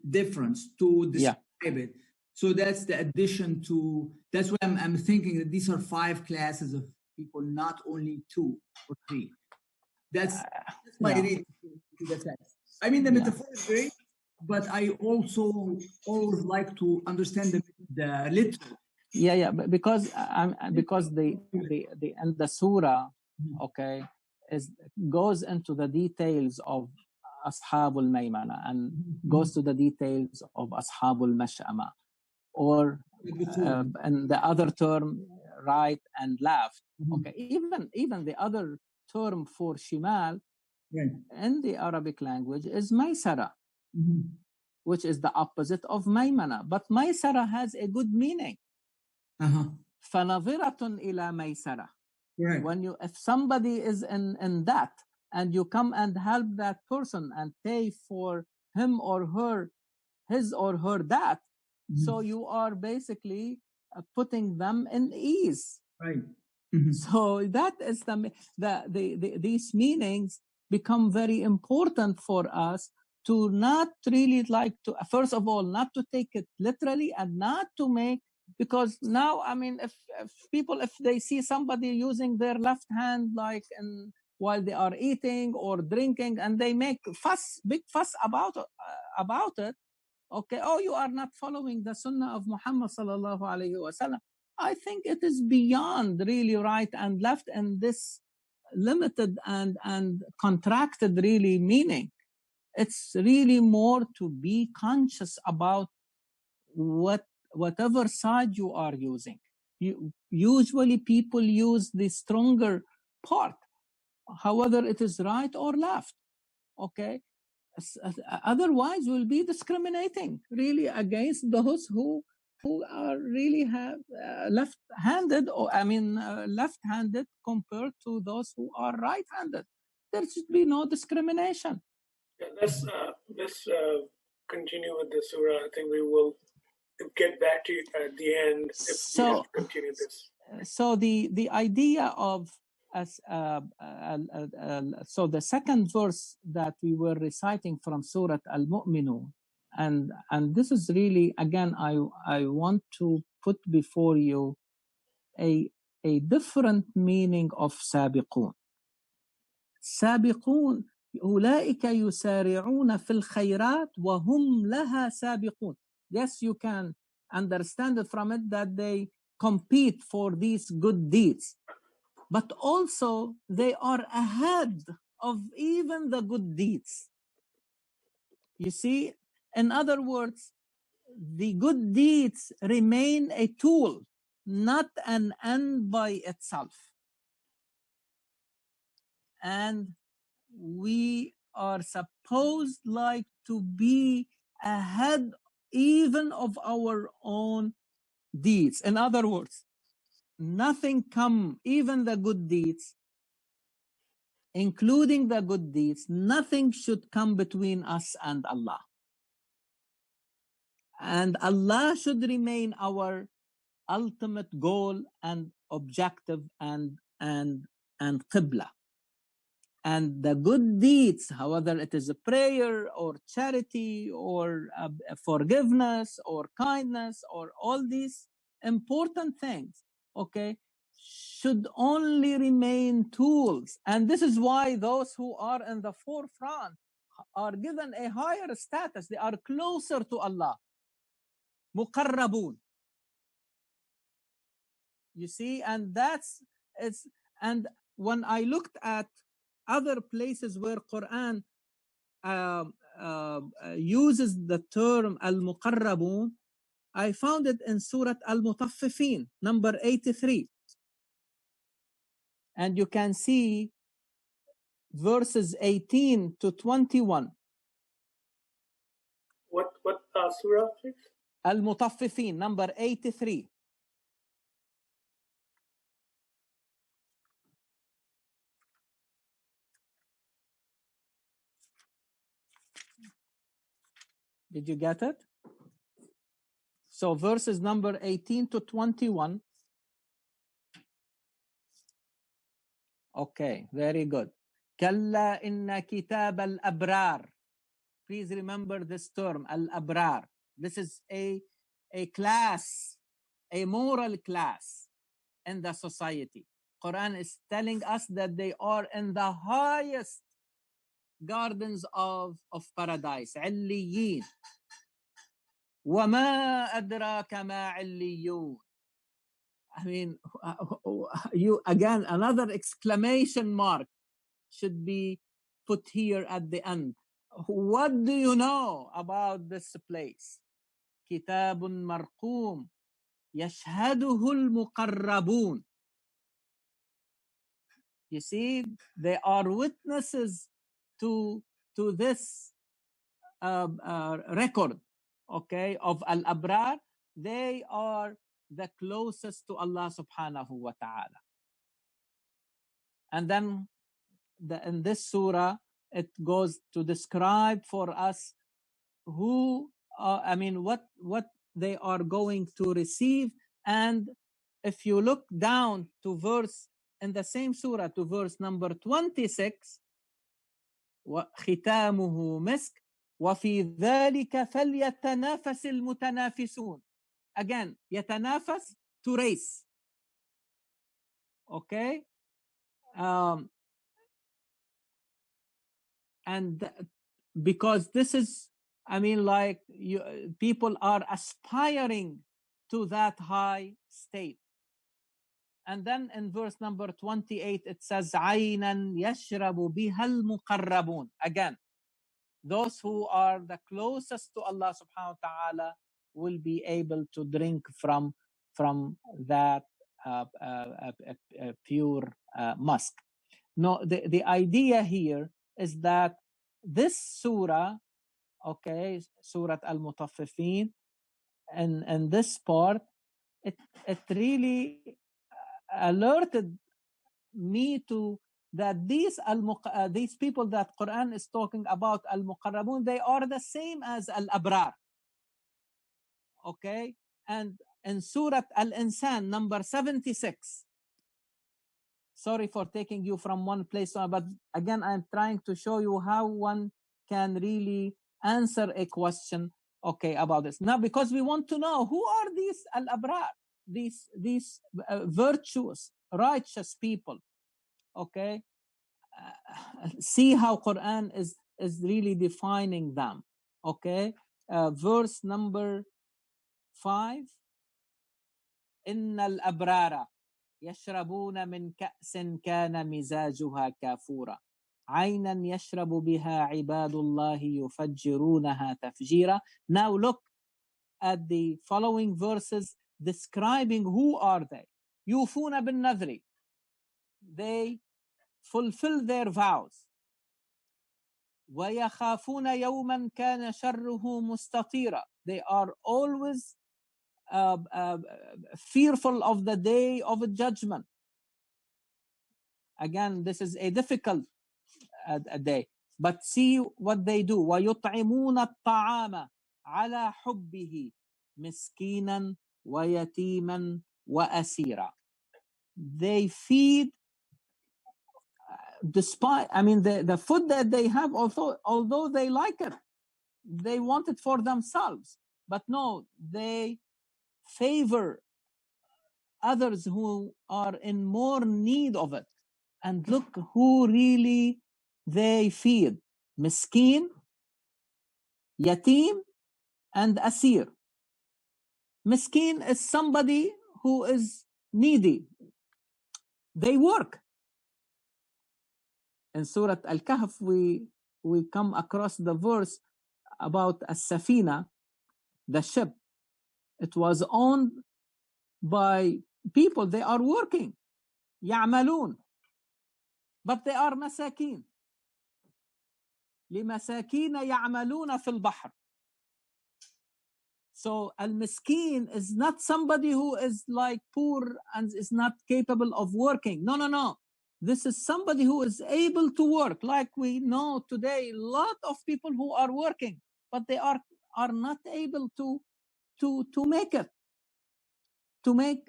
C: different, to describe it. So that's the addition to, that's why I'm thinking that these are 5 classes of people, not only 2 or 3. That's my reading to the text. I mean, the metaphor is great, but I also always like to understand the literal.
A: Because the and the surah, okay, goes into the details of Ashabul Maymana and goes to the details of Ashabul Mash'ama, or and the other term, right and left. Okay, even the other term for shimal in the Arabic language is maysara, which is the opposite of maymana. But maysara has a good meaning. فَنَظِرَةٌ إِلَى مَيْسَرَةٍ. When if somebody is in that, and you come and help that person and pay for him or her, his or her that, so you are basically putting them in ease. Right. So that is these meanings become very important for us to not really like to, first of all, not to take it literally and not to make, because now, I mean, if people, if they see somebody using their left hand like while they are eating or drinking, and they make big fuss about it, okay, oh, you are not following the sunnah of Muhammad sallallahu alayhi wa sallam. I think it is beyond really right and left in this limited and contracted really meaning. It's really more to be conscious about whatever side you are using. Usually people use the stronger part, however it is right or left, okay? Otherwise we'll be discriminating really against those who are really have left-handed, or I mean left-handed compared to those who are right-handed. There should be no discrimination.
B: Let's continue with the surah. I think we will get back to you at the end if we have to continue this.
A: So the idea of so the second verse that we were reciting from Surah Al-Mu'minun, and this is really, again, I want to put before you a different meaning of سابقون. سابقون أولئك يسارعون في الخيرات وهم لها سابقون. Yes, you can understand it from it that they compete for these good deeds, but also they are ahead of even the good deeds. You see, in other words, the good deeds remain a tool, not an end by itself. And we are supposed like to be ahead even of our own deeds. In other words, nothing come, even the good deeds, including the good deeds, nothing should come between us and Allah. And Allah should remain our ultimate goal and objective and qibla. And the good deeds, whether it is a prayer or charity or forgiveness or kindness or all these important things, okay, should only remain tools. And this is why those who are in the forefront are given a higher status. They are closer to Allah. Muqarrabun. You see, and that's it's. And when I looked at other places where Quran uses the term al-muqarrabun, I found it in Surah Al-Mutaffifin, number 83. And you can see verses 18 to 21.
B: What surah, please?
A: Al-Mutaffifin, number 83. Did you get it? So verses number 18 to 21. Okay, very good. كلا إن كتاب الأبرار. Please remember this term, al-abrar. This is a class, a moral class in the society. Quran is telling us that they are in the highest gardens of paradise. عليين. وما أدراك ما عليون. I mean, you again, another exclamation mark should be put here at the end. What do you know about this place? كتاب مرقوم يشهده المقربون. You see, they are witnesses to this record, okay, of al-abrar. They are the closest to Allah subhanahu wa ta'ala. And then in this surah, it goes to describe for us what they are going to receive. And if you look down to verse in the same surah to verse number 26, وختامه مسك وفي ذلك فليتنافس المتنافسون. Again, يتنافس, to race. Okay? And because this is, people are aspiring to that high state. And then in verse number 28, it says, عَيْنًا يَشْرَبُ بِهَا الْمُقَرَّبُونَ. Again, those who are the closest to Allah subhanahu wa ta'ala will be able to drink from that pure musk. No, the idea here is that this surah, okay, Surah Al-Mutaffifin, and this part, it really alerted me to that these people that Quran is talking about, al-muqarrabun, they are the same as al-abrar. Okay? And in Surah Al-Insan, number 76, sorry for taking you from one place, but again, I'm trying to show you how one can really answer a question, okay, about this. Now, because we want to know who are these al-abrar, these virtuous, righteous people, okay? See how Quran is really defining them, okay? Verse number 5, إن الأبرار يشربون من كأس كان مزاجها كافورا عينا يشرب بها عباد الله يفجرونها تفجيرا. Now look at the following verses describing who are they. يوفون بالنذر, they fulfill their vows. ويخافون يوما كان شره مستطيرا, they are always fearful of the day of judgment. Again, this is a difficult day, but see what they do. ويطعمون الطعام على حبه مسكينا ويتيما وأسيرا. They feed despite, the food that they have, although they like it, they want it for themselves, but no, they favor others who are in more need of it. And look who really they feed: miskin, yatim, and asir. Miskin is somebody who is needy. They work. In Surah Al-Kahf, we come across the verse about as-safina, the ship. It was owned by people. They are working, يعملون, but they are masakin. لمساكين يعملون في البحر. So al-miskin is not somebody who is like poor and is not capable of working. No, no, no. This is somebody who is able to work. Like we know today, a lot of people who are working, but they are not able to make it, to meet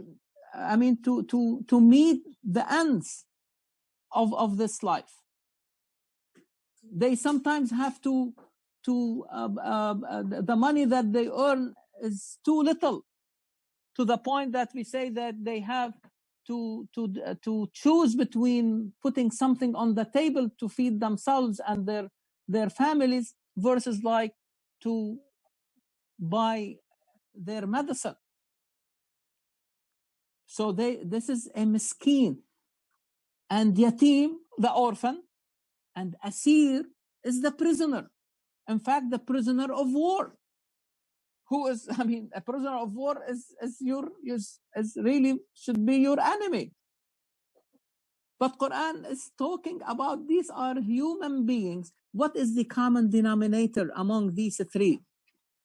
A: the ends of this life. They sometimes have to the money that they earn is too little, to the point that we say that they have to choose between putting something on the table to feed themselves and their families versus like to buy their medicine. So this is a miskin. And yatim, the orphan, and asir is the prisoner. In fact, the prisoner of war. Who is, a prisoner of war is really should be your enemy. But Quran is talking about these are human beings. What is the common denominator among these three?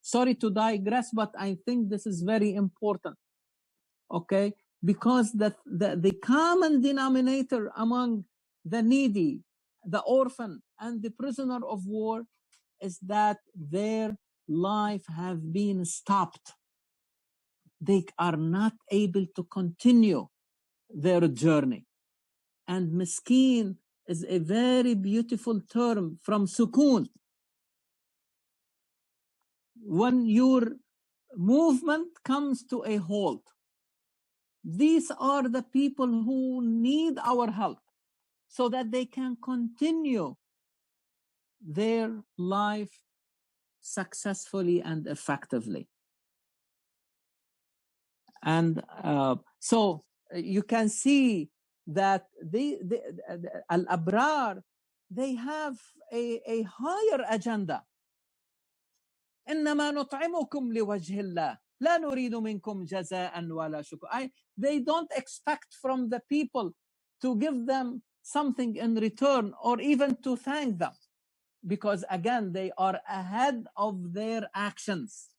A: Sorry to digress, but I think this is very important. Okay? Because the common denominator among the needy, the orphan, and the prisoner of war is that their life have been stopped. They are not able to continue their journey. And miskin is a very beautiful term from sukun. When your movement comes to a halt, these are the people who need our help so that they can continue their life successfully and effectively. And so you can see that the al-abrar, they have a higher agenda. إنما نطعمكم لوجه الله لا نريد منكم جزاء ولا شكر. They don't expect from the people to give them something in return or even to thank them, because again they are ahead of their actions.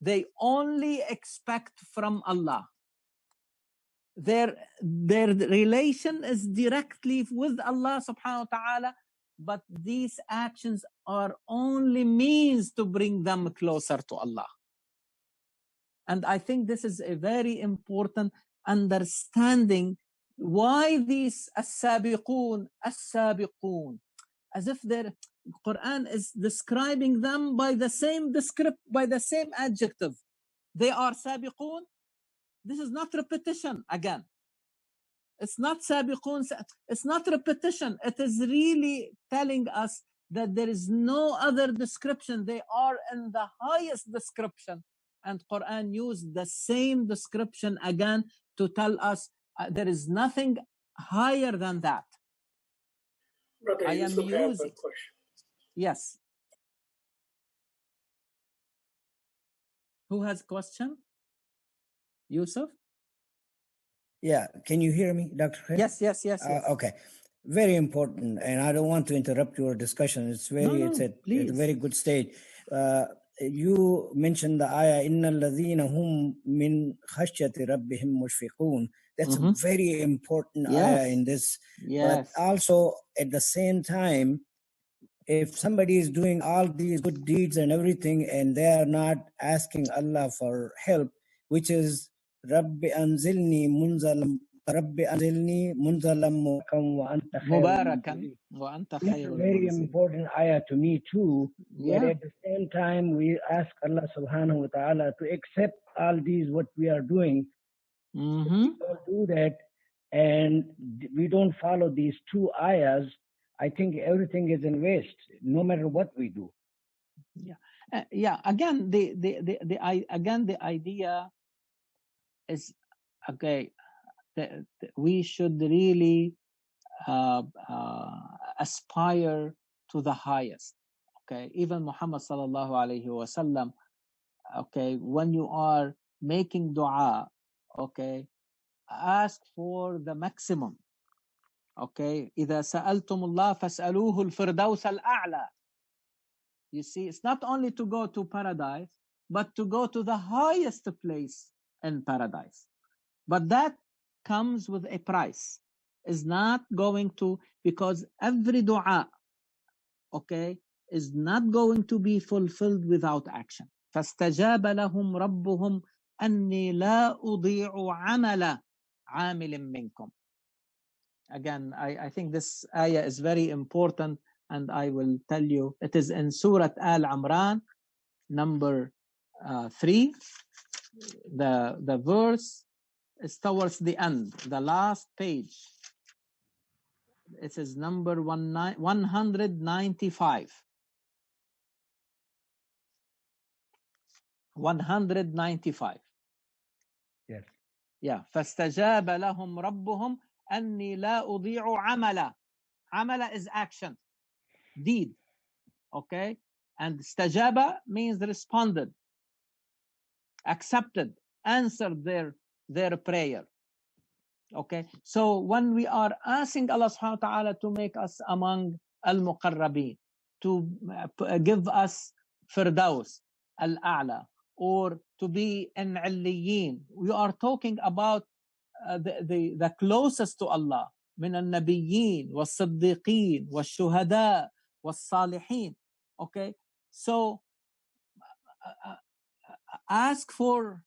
A: They only expect from Allah. Their relation is directly with Allah subhanahu wa ta'ala, but these actions are only means to bring them closer to Allah. And I think this is a very important understanding why these as-sabiqun, as if the Quran is describing them by the same adjective. They are sabiqun. This is not repetition again. It's not sabiqun, it's not repetition. It is really telling us that there is no other description. They are in the highest description. And Quran used the same description again to tell us there is nothing higher than that.
B: Brother, I am using.
A: Yes. Who has a question? Yusuf?
D: Yeah, can you hear me, Dr. Khayr?
A: Yes.
D: Okay, very important, and I don't want to interrupt your discussion. It's it's at a very good stage. You mentioned the ayah, إِنَّ الَّذِينَ هُمْ مِنْ خَشْيَةِ رَبِّهِمْ مُشْفِقُونَ. That's a very important ayah in this. But also, at the same time, if somebody is doing all these good deeds and everything, and they are not asking Allah for help, which is Rabbi anzilni munzalam
A: mubarakan wa anta
D: khayrul. Very important ayah to me too. But at the same time, we ask Allah subhanahu wa ta'ala to accept all these what we are doing. If we don't do that, and we don't follow these two ayahs, I think everything is in waste, no matter what we do.
A: Again, the idea is, okay, we should really aspire to the highest. Okay, even Muhammad sallallahu alaihi wasallam. Okay, when you are making dua, okay, ask for the maximum. Okay, إذا سألتم الله فاسألوه الفردوس الأعلى. You see, it's not only to go to paradise, but to go to the highest place in paradise. But that comes with a price. It's not going to, because every dua, okay, is not going to be fulfilled without action. فاستجاب لهم ربهم أني لا أضيع عمل عامل منكم. Again, I think this ayah is very important, and I will tell you, it is in Surah Al-Imran, number 3. The verse is towards the end, the last page. It is number 195. 195.
D: Yes.
A: Yeah. فاستجاب لهم ربهم أني لا أضيع عملا. عملا is action, deed. Okay. And استجاب means responded, accepted, answered their prayer. Okay. So when we are asking Allah subhanahu wa ta'ala to make us among al-muqarrabin, to give us firdaus al-a'la, or to be in alliyin, we are talking about the closest to Allah, من النبيين والصديقين والشهداء والصالحين. Okay, so ask for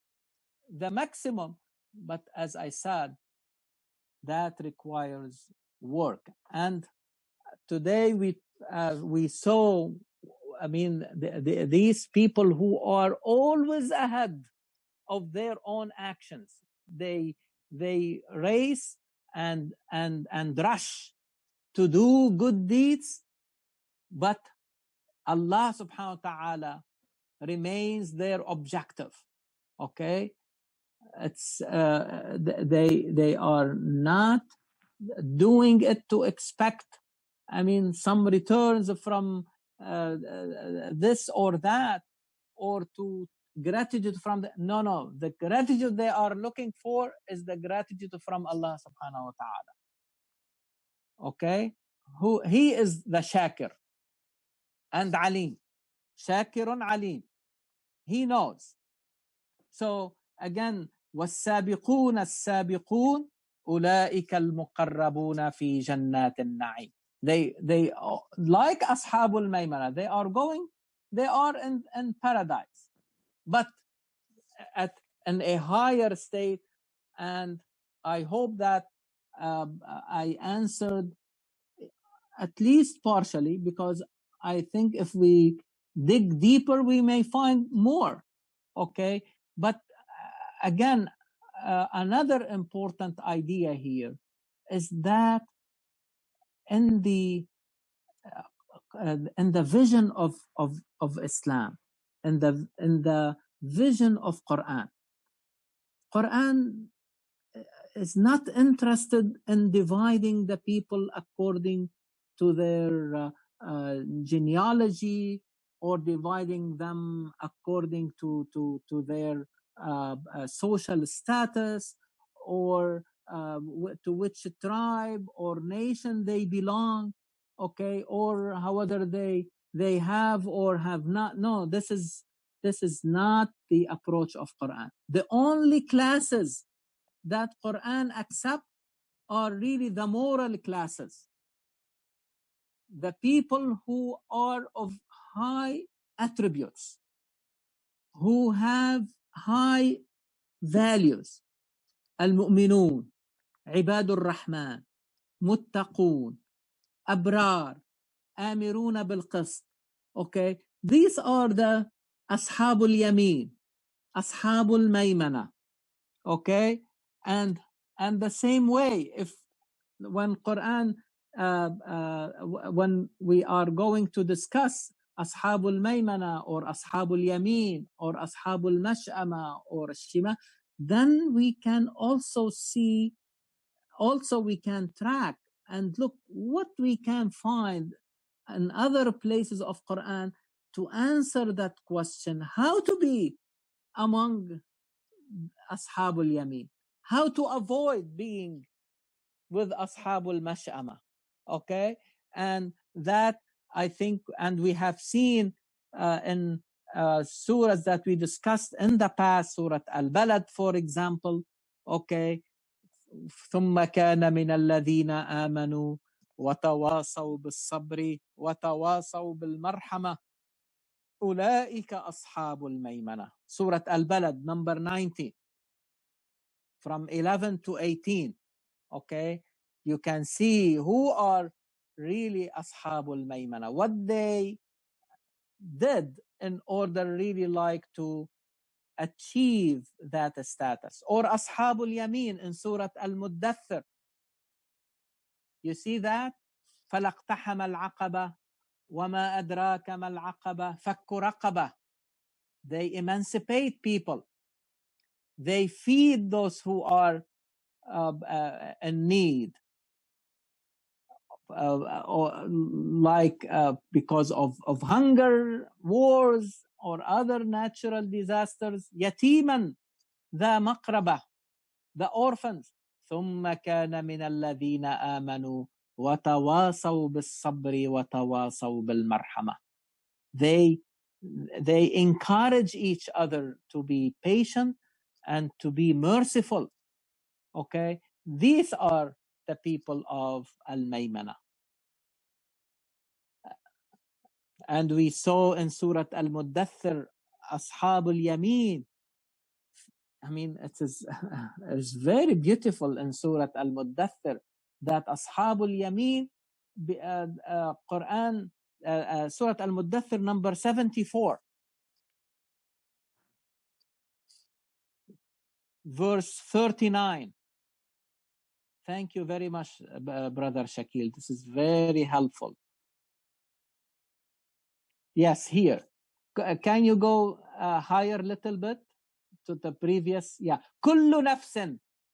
A: the maximum, but as I said, that requires work. And today we saw, I mean, these people who are always ahead of their own actions, they race and rush to do good deeds, but Allah subhanahu wa ta'ala remains their objective. Okay, it's they are not doing it to expect, I mean, some returns from this or that, or to gratitude from no, the gratitude they are looking for is the gratitude from Allah subhanahu wa ta'ala. Okay, who he is the Shakir and Alim. Shakirun Alim, he knows. So again, والسابقون السابقون أولئك المقربون في جنات النعيم. They like Ashabul Maymana, they are in paradise, but in a higher state. And I hope that I answered at least partially, because I think if we dig deeper, we may find more. Okay, but again, another important idea here is that in the vision of Islam, in the vision of Quran is not interested in dividing the people according to their genealogy, or dividing them according to their social status, or to which tribe or nation they belong, okay, or however they have or have not. No, this is not the approach of Quran. The only classes that Quran accepts are really the moral classes, the people who are of high attributes, who have high values. المؤمنون, عباد الرحمن, متقون, أبرار, آمرون بالقسط. Okay, these are the أصحاب اليمين, أصحاب الميمنة. Okay, and the same way, if when Quran, when we are going to discuss Ashabul Maymana or Ashabul Yamin or Ashabul Mash'ama or Shima, then we can also see, we can track and look what we can find in other places of Quran to answer that question: how to be among Ashabul Yamin, how to avoid being with Ashabul Mash'ama. Okay, and that I think, and we have seen in surahs that we discussed in the past, Surah Al-Balad, for example. Okay, ثم كان من الذين آمنوا وتواصوا بالصبر وتواصوا بالمرحمة أولئك أصحاب الميمنة. Surah Al-Balad, number 19, from 11 to 18. Okay, you can see who are really Ashabul Maymana, what they did in order really like to achieve that status. Or Ashabul Yamin in Surah Al-Muddathir. You see that? فَلَقْتَحَمَ الْعَقَبَةِ وَمَا أَدْرَاكَ مَا الْعَقَبَةِ فَكُّ رَقَبَةِ. They emancipate people. They feed those who are in need. Because of hunger, wars, or other natural disasters. يتيما ذا مقربة, the orphans. ثم كان من الذين آمنوا وتواصوا بالصبر وتواصوا بالمرحمة. They encourage each other to be patient and to be merciful. Okay, these are the people of Al-Maymana. And we saw in Surah Al-Muddathir, Ashabul Yameen. I mean, it is it's very beautiful in Surah Al-Muddathir that Ashabul Yameen, Quran, Surah Al-Muddathir number 74, verse 39. Thank you very much, Brother Shakil. This is very helpful. Yes, here. Can you go higher a little bit to the previous? Yeah. كل نفس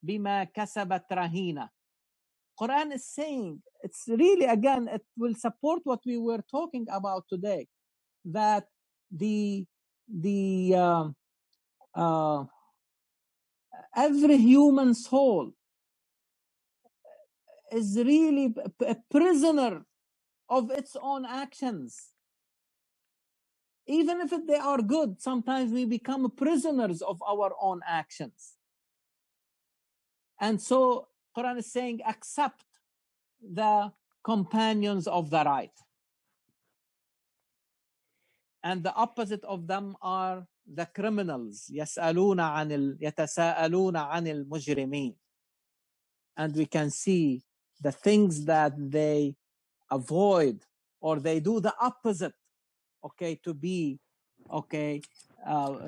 A: بما كسبت رهينة. Quran is saying, it's really, again, it will support what we were talking about today, that every human soul is really a prisoner of its own actions. Even if they are good, sometimes we become prisoners of our own actions. And so Quran is saying, accept the companions of the right. And the opposite of them are the criminals. يتساءلون عن المجرمين. And we can see the things that they avoid, or they do the opposite, okay, to be, okay,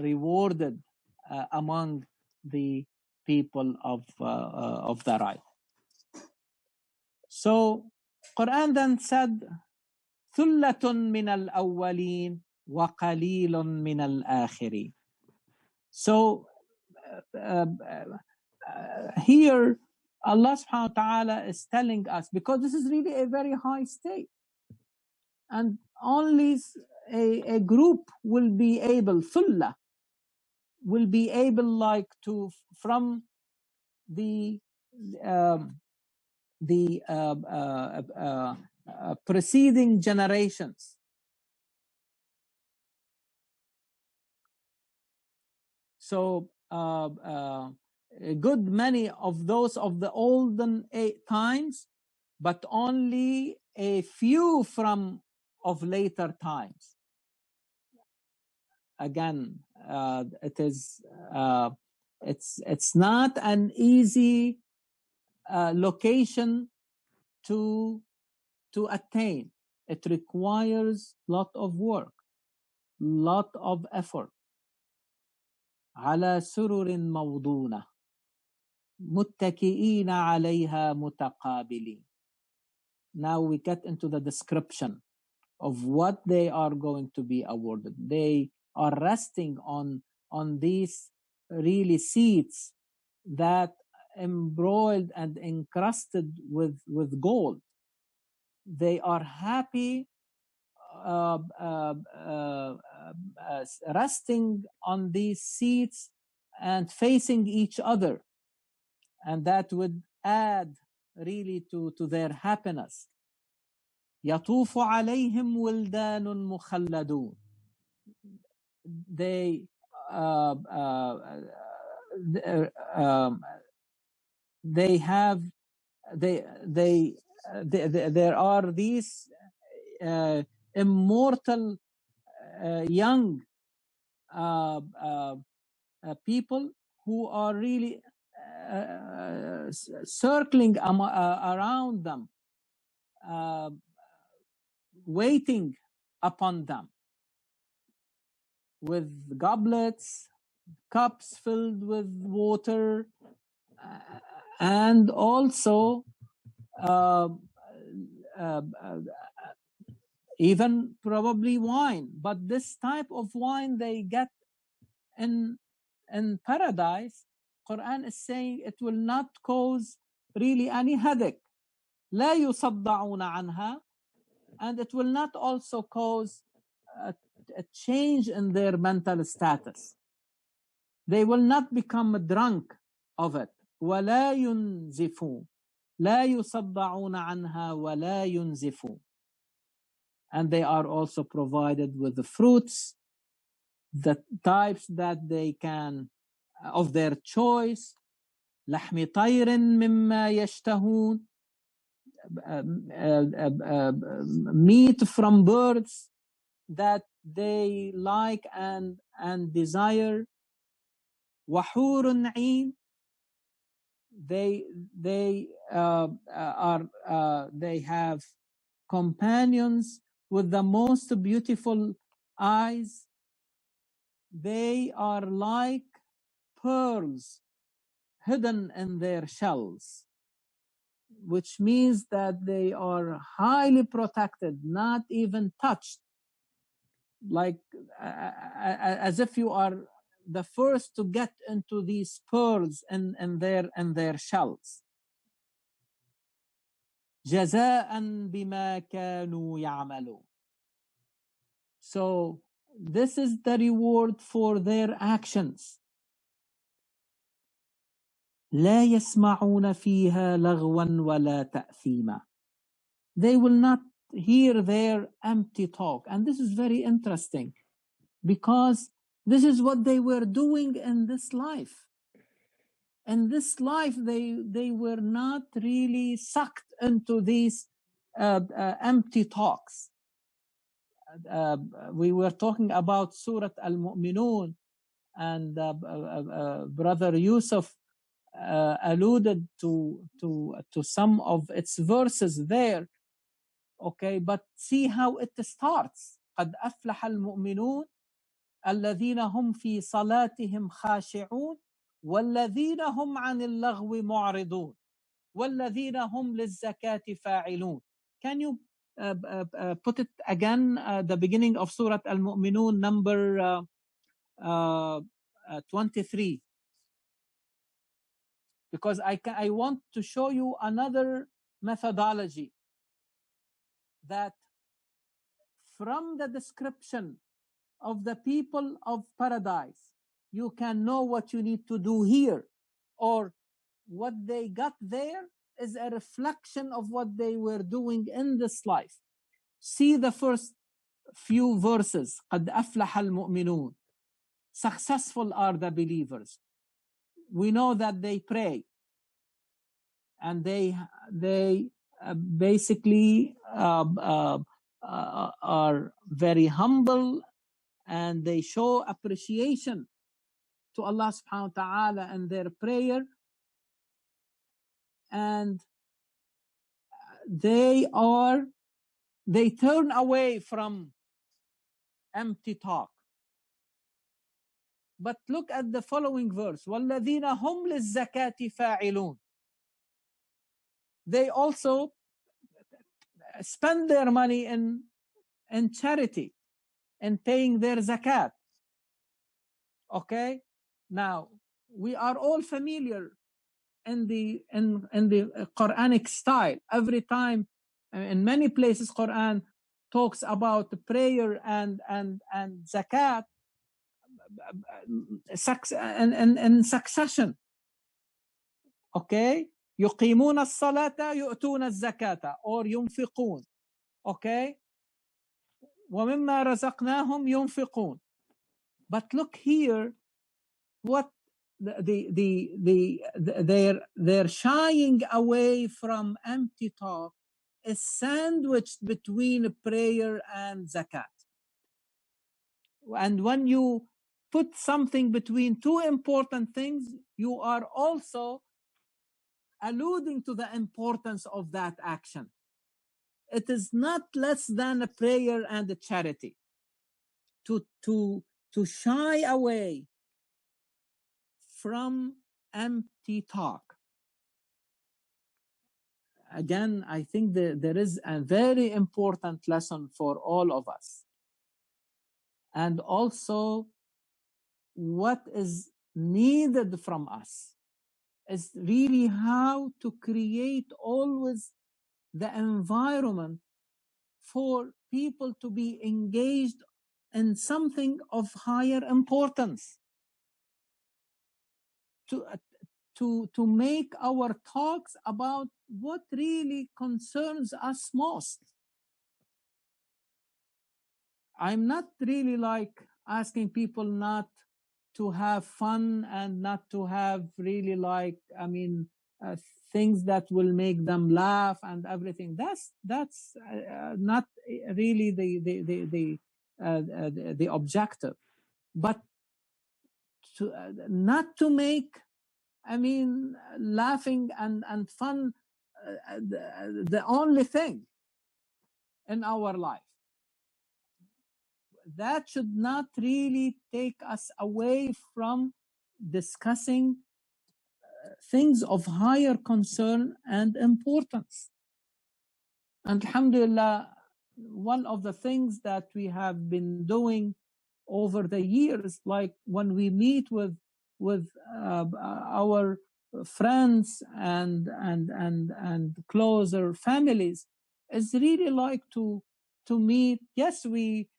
A: rewarded among the people of the right. So Quran then said, ثُلَّةٌ مِّنَ الْأَوَّلِينَ وَقَلِيلٌ مِّنَ الْآخِرِينَ. So here Allah subhanahu wa ta'ala is telling us, because this is really a very high state, and only a group will be able, thulla, will be able like to, from the preceding generations. So a good many of those of the olden times, but only a few from of later times. Again, it is it's not an easy location to attain. It requires lot of work, lot of effort. على سرر موضونة متكئين عليها متقابلين. Now we get into the description of what they are going to be awarded. They are resting on these really seats that embroidered and encrusted with gold. They are happy resting on these seats and facing each other, and that would add really to their happiness. يطوف عليهم ولدان مخلدون. They have there are these immortal young people who are really circling around them, waiting upon them with goblets, cups filled with water, and also even probably wine. But this type of wine they get in paradise, Quran is saying it will not cause really any headache. لا يصدعون عنها, and it will not also cause a change in their mental status. They will not become drunk of it. ولا ينزفون. لا يصدعون عنها ولا ينزفون. And they are also provided with the fruits, the types that they can, of their choice. لحم طير مما يشتهون. Meat from birds that they like and desire. وحور عين. They have companions with the most beautiful eyes. They are like pearls hidden in their shells, which means that they are highly protected, not even touched, like as if you are the first to get into these pearls in their shells. جزاء بما كانوا يعملون. So this is the reward for their actions. لا يسمعون فيها لغوا ولا تأثيما. They will not hear their empty talk. And this is very interesting, because this is what they were doing in this life. In this life, they were not really sucked into these empty talks. We were talking about Surah Al-Mu'minun, and Brother Yusuf alluded to some of its verses there. Okay, but see how it starts. قد أفلح المؤمنون الذين هم في صلاتهم خاشعون والذين هم عن اللغو معرضون والذين هم للزكاة فاعلون. Can you put it again, the beginning of Surah Al-Mu'minun, number 23? Because I want to show you another methodology that from the description of the people of paradise, you can know what you need to do here, or what they got there is a reflection of what they were doing in this life. See the first few verses. قد أفلح المؤمنون. Successful are the believers. We know that they pray, and they basically are very humble, and they show appreciation to Allah subhanahu wa ta'ala in their prayer, and they turn away from empty talk. But look at the following verse. وَالَّذِينَ هُمْ لِلزَّكَاةِ فَاعِلُونَ. They also spend their money in charity, in paying their zakat. Okay? Now, we are all familiar in the Quranic style. Every time, in many places, Quran talks about prayer and zakat in succession. Okay? يقيمون الصلاة يؤتون الزكاة or ينفقون. Okay? ومما رزقناهم ينفقون. But look here, what they're shying away from empty talk is sandwiched between prayer and zakat. And when you put something between two important things, you are also alluding to the importance of that action. It is not less than a prayer and a charity. To shy away from empty talk. Again, I think there is a very important lesson for all of us. And also, what is needed from us is really how to create always the environment for people to be engaged in something of higher importance. To make our talks about what really concerns us most. I'm not really like asking people not to have fun and not to have really like, things that will make them laugh and everything. That's not really the objective. But not to make laughing and fun the only thing in our life. That should not really take us away from discussing things of higher concern and importance. And alhamdulillah, one of the things that we have been doing over the years, like when we meet with our friends and closer families, is really like to meet. Yes, we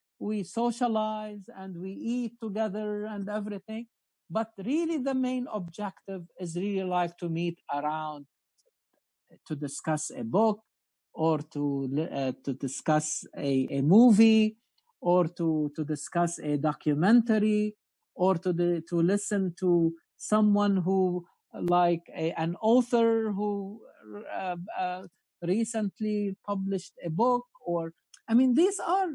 A: socialize and we eat together and everything, but really the main objective is really like to meet around to discuss a book, or to discuss a movie, or to discuss a documentary, or to listen to someone who, like an author who recently published a book. Or these are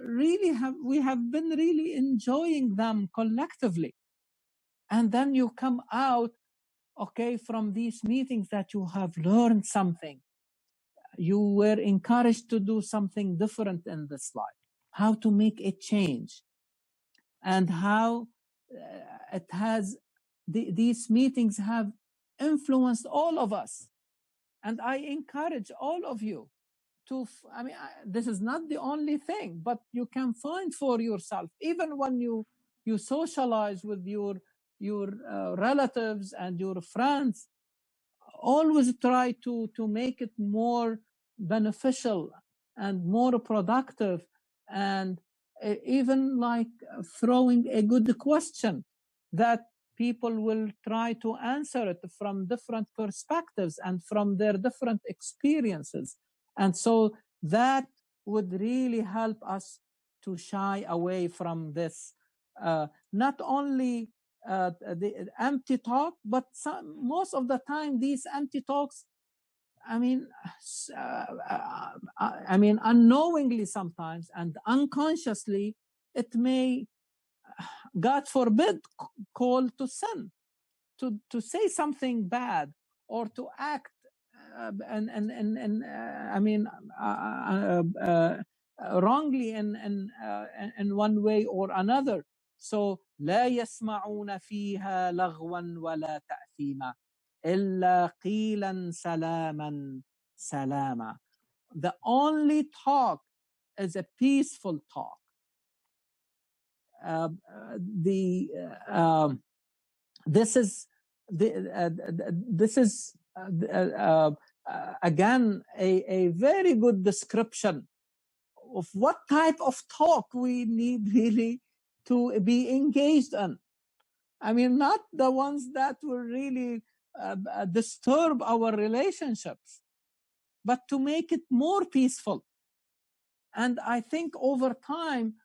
A: really we have been really enjoying them collectively. And then you come out, okay, from these meetings that you have learned something. You were encouraged to do something different in this life, how to make a change, and how it has these meetings have influenced all of us. And I encourage all of you to, this is not the only thing, but you can find for yourself, even when you socialize with your relatives and your friends, always try to make it more beneficial and more productive, and even like throwing a good question that people will try to answer it from different perspectives and from their different experiences. And so that would really help us to shy away from this, not only the empty talk, but most of the time these empty talks, unknowingly sometimes and unconsciously, it may, God forbid, call to sin, to say something bad, or to act wrongly in one way or another. So لا يسمعون فيها لغوا ولا تأثيما إلا قيلا سلاما سلاما. The only talk is a peaceful talk. This is again a very good description of what type of talk we need really to be engaged in. Not the ones that will really disturb our relationships, but to make it more peaceful. And I think over time,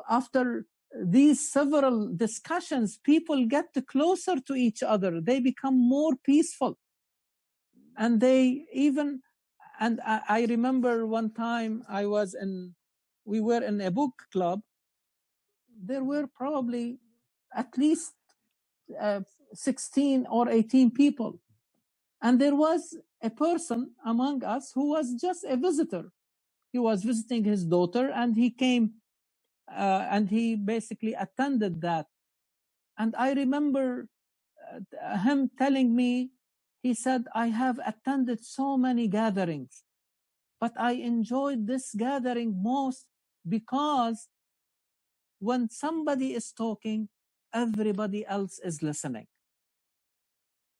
A: after these several discussions, people get closer to each other. They become more peaceful. And they even, and I remember one time we were in a book club. There were probably at least 16 or 18 people. And there was a person among us who was just a visitor. He was visiting his daughter, and he came and he basically attended that. And I remember him telling me, he said, I have attended so many gatherings, but I enjoyed this gathering most because when somebody is talking, everybody else is listening.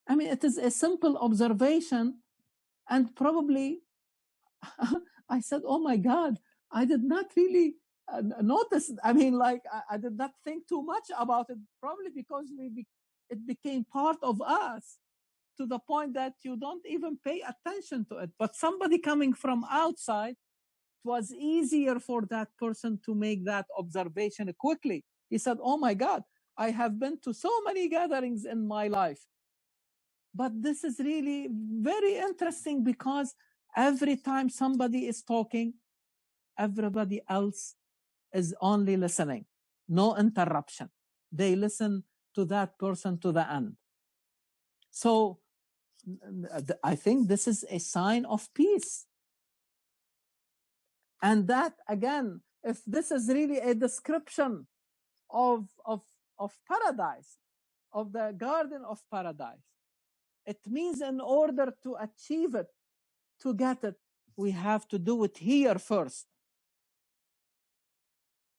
A: I mean, it is a simple observation, and probably I said, oh my God, I did not really notice. I mean, like, I did not think too much about it, probably because it became part of us to the point that you don't even pay attention to it. But somebody coming from outside, it was easier for that person to make that observation quickly. He said, oh my God, I have been to so many gatherings in my life. But this is really very interesting because every time somebody is talking, everybody else is only listening. No interruption. They listen to that person to the end. So I think this is a sign of peace. And that, again, if this is really a description of paradise, of the garden of paradise, it means in order to achieve it, to get it, we have to do it here first.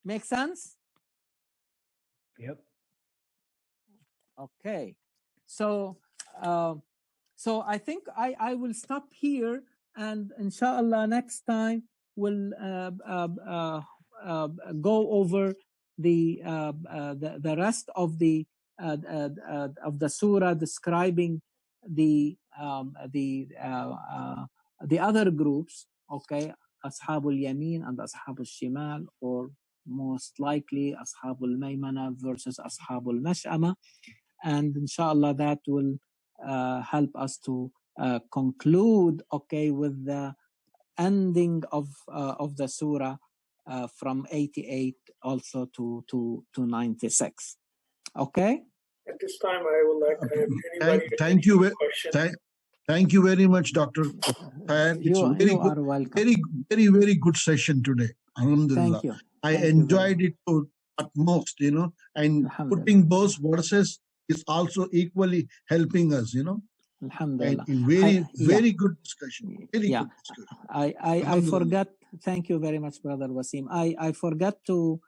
A: Make sense?
D: Yep.
A: Okay. So I think I will stop here, and inshallah next time we'll go over the rest of the surah, describing the other groups. Okay, Ashabul Yamin and Ashabul Shimal, or most likely Ashabul Maymana versus Ashabul Mash'ama. And inshallah that will help us to conclude, okay, with the ending of the surah from 88 also to 96. Okay.
B: At this time, I would like anybody to
E: thank you.
B: questions.
E: Thank you very much, Dr. Khayr. It's
A: you
E: very good,
A: are welcome.
E: very, very good session today. Alhamdulillah.
A: Thank you.
E: I enjoyed it to utmost, and putting those verses is also equally helping us,
A: Alhamdulillah.
E: And very good discussion. Very good discussion.
A: I forgot. Thank you very much, Brother Wasim. I forgot to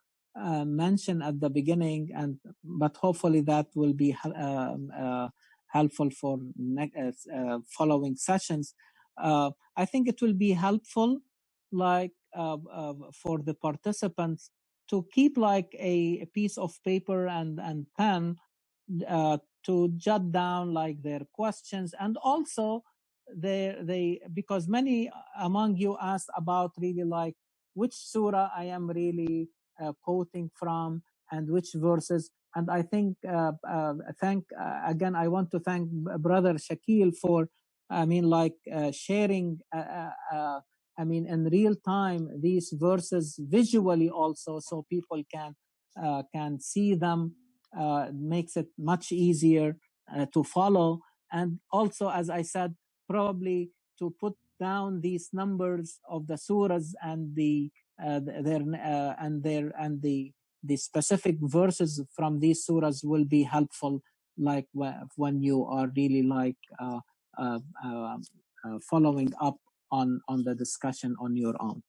A: mention at the beginning, but hopefully that will be helpful for following sessions. I think it will be helpful, like for the participants, to keep like a piece of paper and pen to jot down like their questions, and also because many among you asked about really like which surah I am really quoting from and which verses. And I think again I want to thank Brother Shakil for sharing in real time these verses visually also, so people can see them. Makes it much easier to follow. And also, as I said, probably to put down these numbers of the surahs and the specific verses from these surahs will be helpful, like when you are really like following up on the discussion on your own.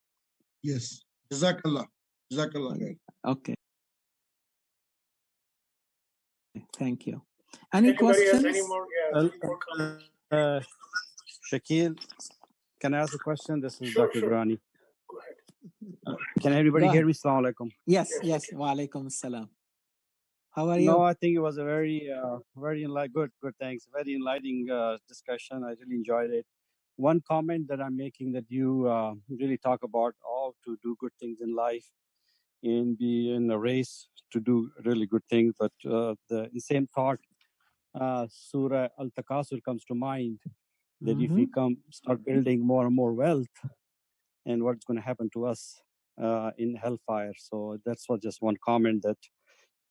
E: Yes. Jazakallah.
A: Okay. Thank you. Any
B: Anybody
A: questions?
B: has any more? Yeah, any more comments?
F: Shakil, can I ask a question? This is
B: Sure,
F: Dr.
B: sure.
F: Durrani.
B: Go ahead.
F: Can everybody hear me? Assalamu alaikum.
A: Yes. Wa alaikum assalam. How are you?
F: No, I think it was a very, good, thanks. Very enlightening discussion. I really enjoyed it. One comment that I'm making that you really talk about all to do good things in life and be in a race to do really good things. But the same thought, Surah Al-Takasur comes to mind that if we start building more and more wealth, and what's going to happen to us in hellfire. So that's what just one comment that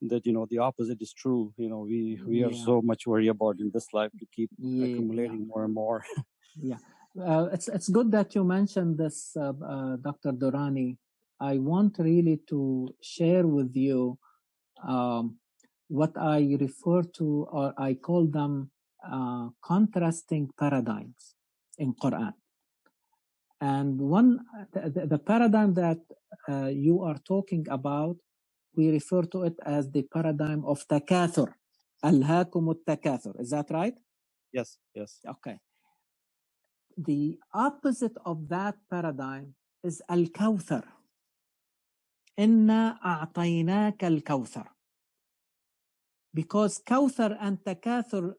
F: the opposite is true. We are so much worried about in this life to keep accumulating more and more.
A: It's good that you mentioned this, Dr. Durrani. I want really to share with you what I refer to, or I call them contrasting paradigms in Quran. And the paradigm that you are talking about, we refer to it as the paradigm of takathur. Alhaakum takathur. Is that right?
F: Yes.
A: Okay. The opposite of that paradigm is al-kawthar. Inna a'tainaka al-kawthar. Because kawthar and takathur,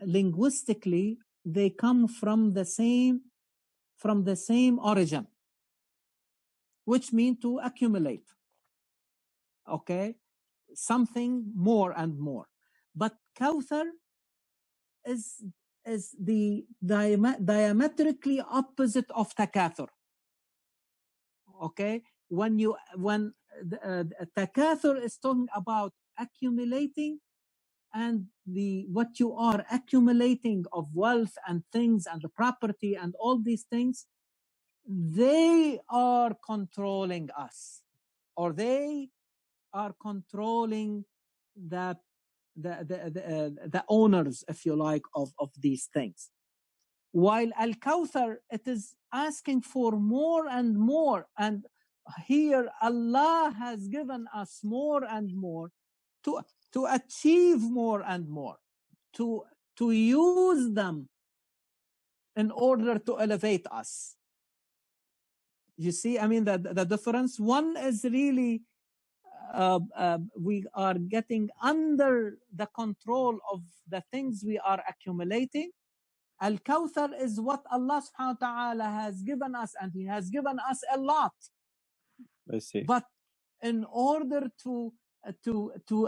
A: linguistically, they come from the same origin, which means to accumulate. Okay? Something more and more. But kawthar is the diametrically opposite of takathur. Okay? When takathur is talking about accumulating, and what you are accumulating of wealth and things and the property and all these things, they are controlling us, or they are controlling the owners, if you like, of these things. While Al-Kawthar, it is asking for more and more. And here Allah has given us more and more to achieve more and more, to use them in order to elevate us. You see, I mean, the difference. One is really we are getting under the control of the things we are accumulating. Al-Kawthar is what Allah subhanahu wa ta'ala has given us, and He has given us a lot.
F: I see.
A: But in order to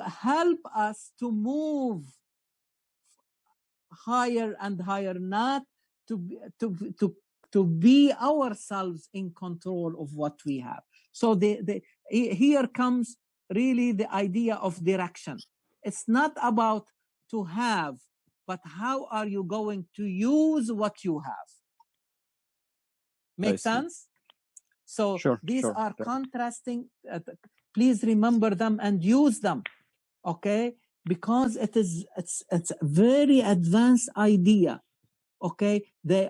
A: help us to move higher and higher, not to be ourselves in control of what we have. So here comes really the idea of direction. It's not about to have, but how are you going to use what you have? Make sense? So these are contrasting. Please remember them and use them, okay? Because it's a very advanced idea. Okay, they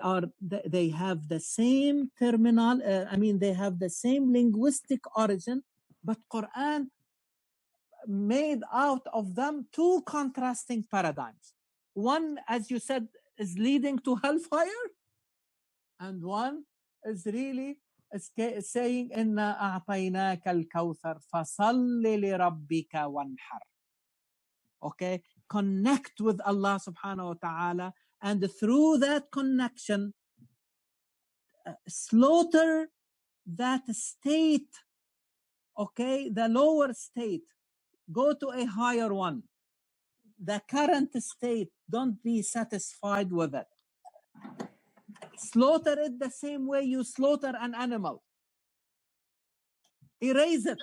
A: have the same terminal. They have the same linguistic origin, but Quran made out of them two contrasting paradigms. One, as you said, is leading to hellfire, and one is really saying, "Inna a'tainaka al-kawthar fasalli li rabbika wanhar." Okay, connect with Allah subhanahu wa ta'ala, and through that connection, slaughter that state, okay, the lower state, go to a higher one. The current state, don't be satisfied with it. Slaughter it the same way you slaughter an animal. Erase it.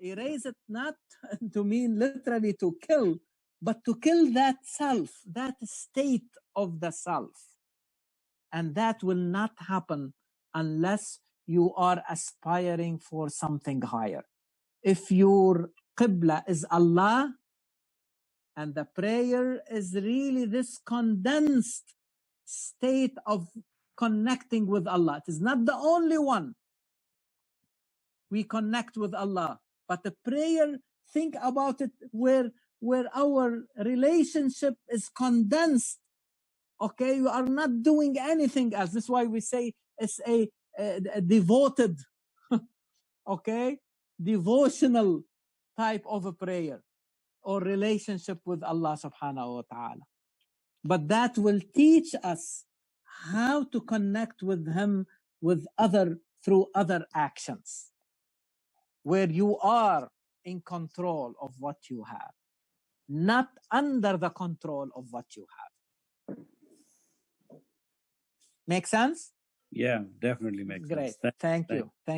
A: Erase it, not to mean literally to kill, but to kill that self, that state of the self. And that will not happen unless you are aspiring for something higher. If your qibla is Allah, and the prayer is really this condensed state of connecting with Allah. It is not the only one we connect with Allah, but the prayer, think about it, where our relationship is condensed. Okay, you are not doing anything else. This is why we say it's a devoted, okay, devotional type of a prayer or relationship with Allah subhanahu wa ta'ala. But that will teach us how to connect with Him through other actions, where you are in control of what you have, not under the control of what you have. Make sense?
F: Yeah, definitely makes sense.
A: Great. Thank you.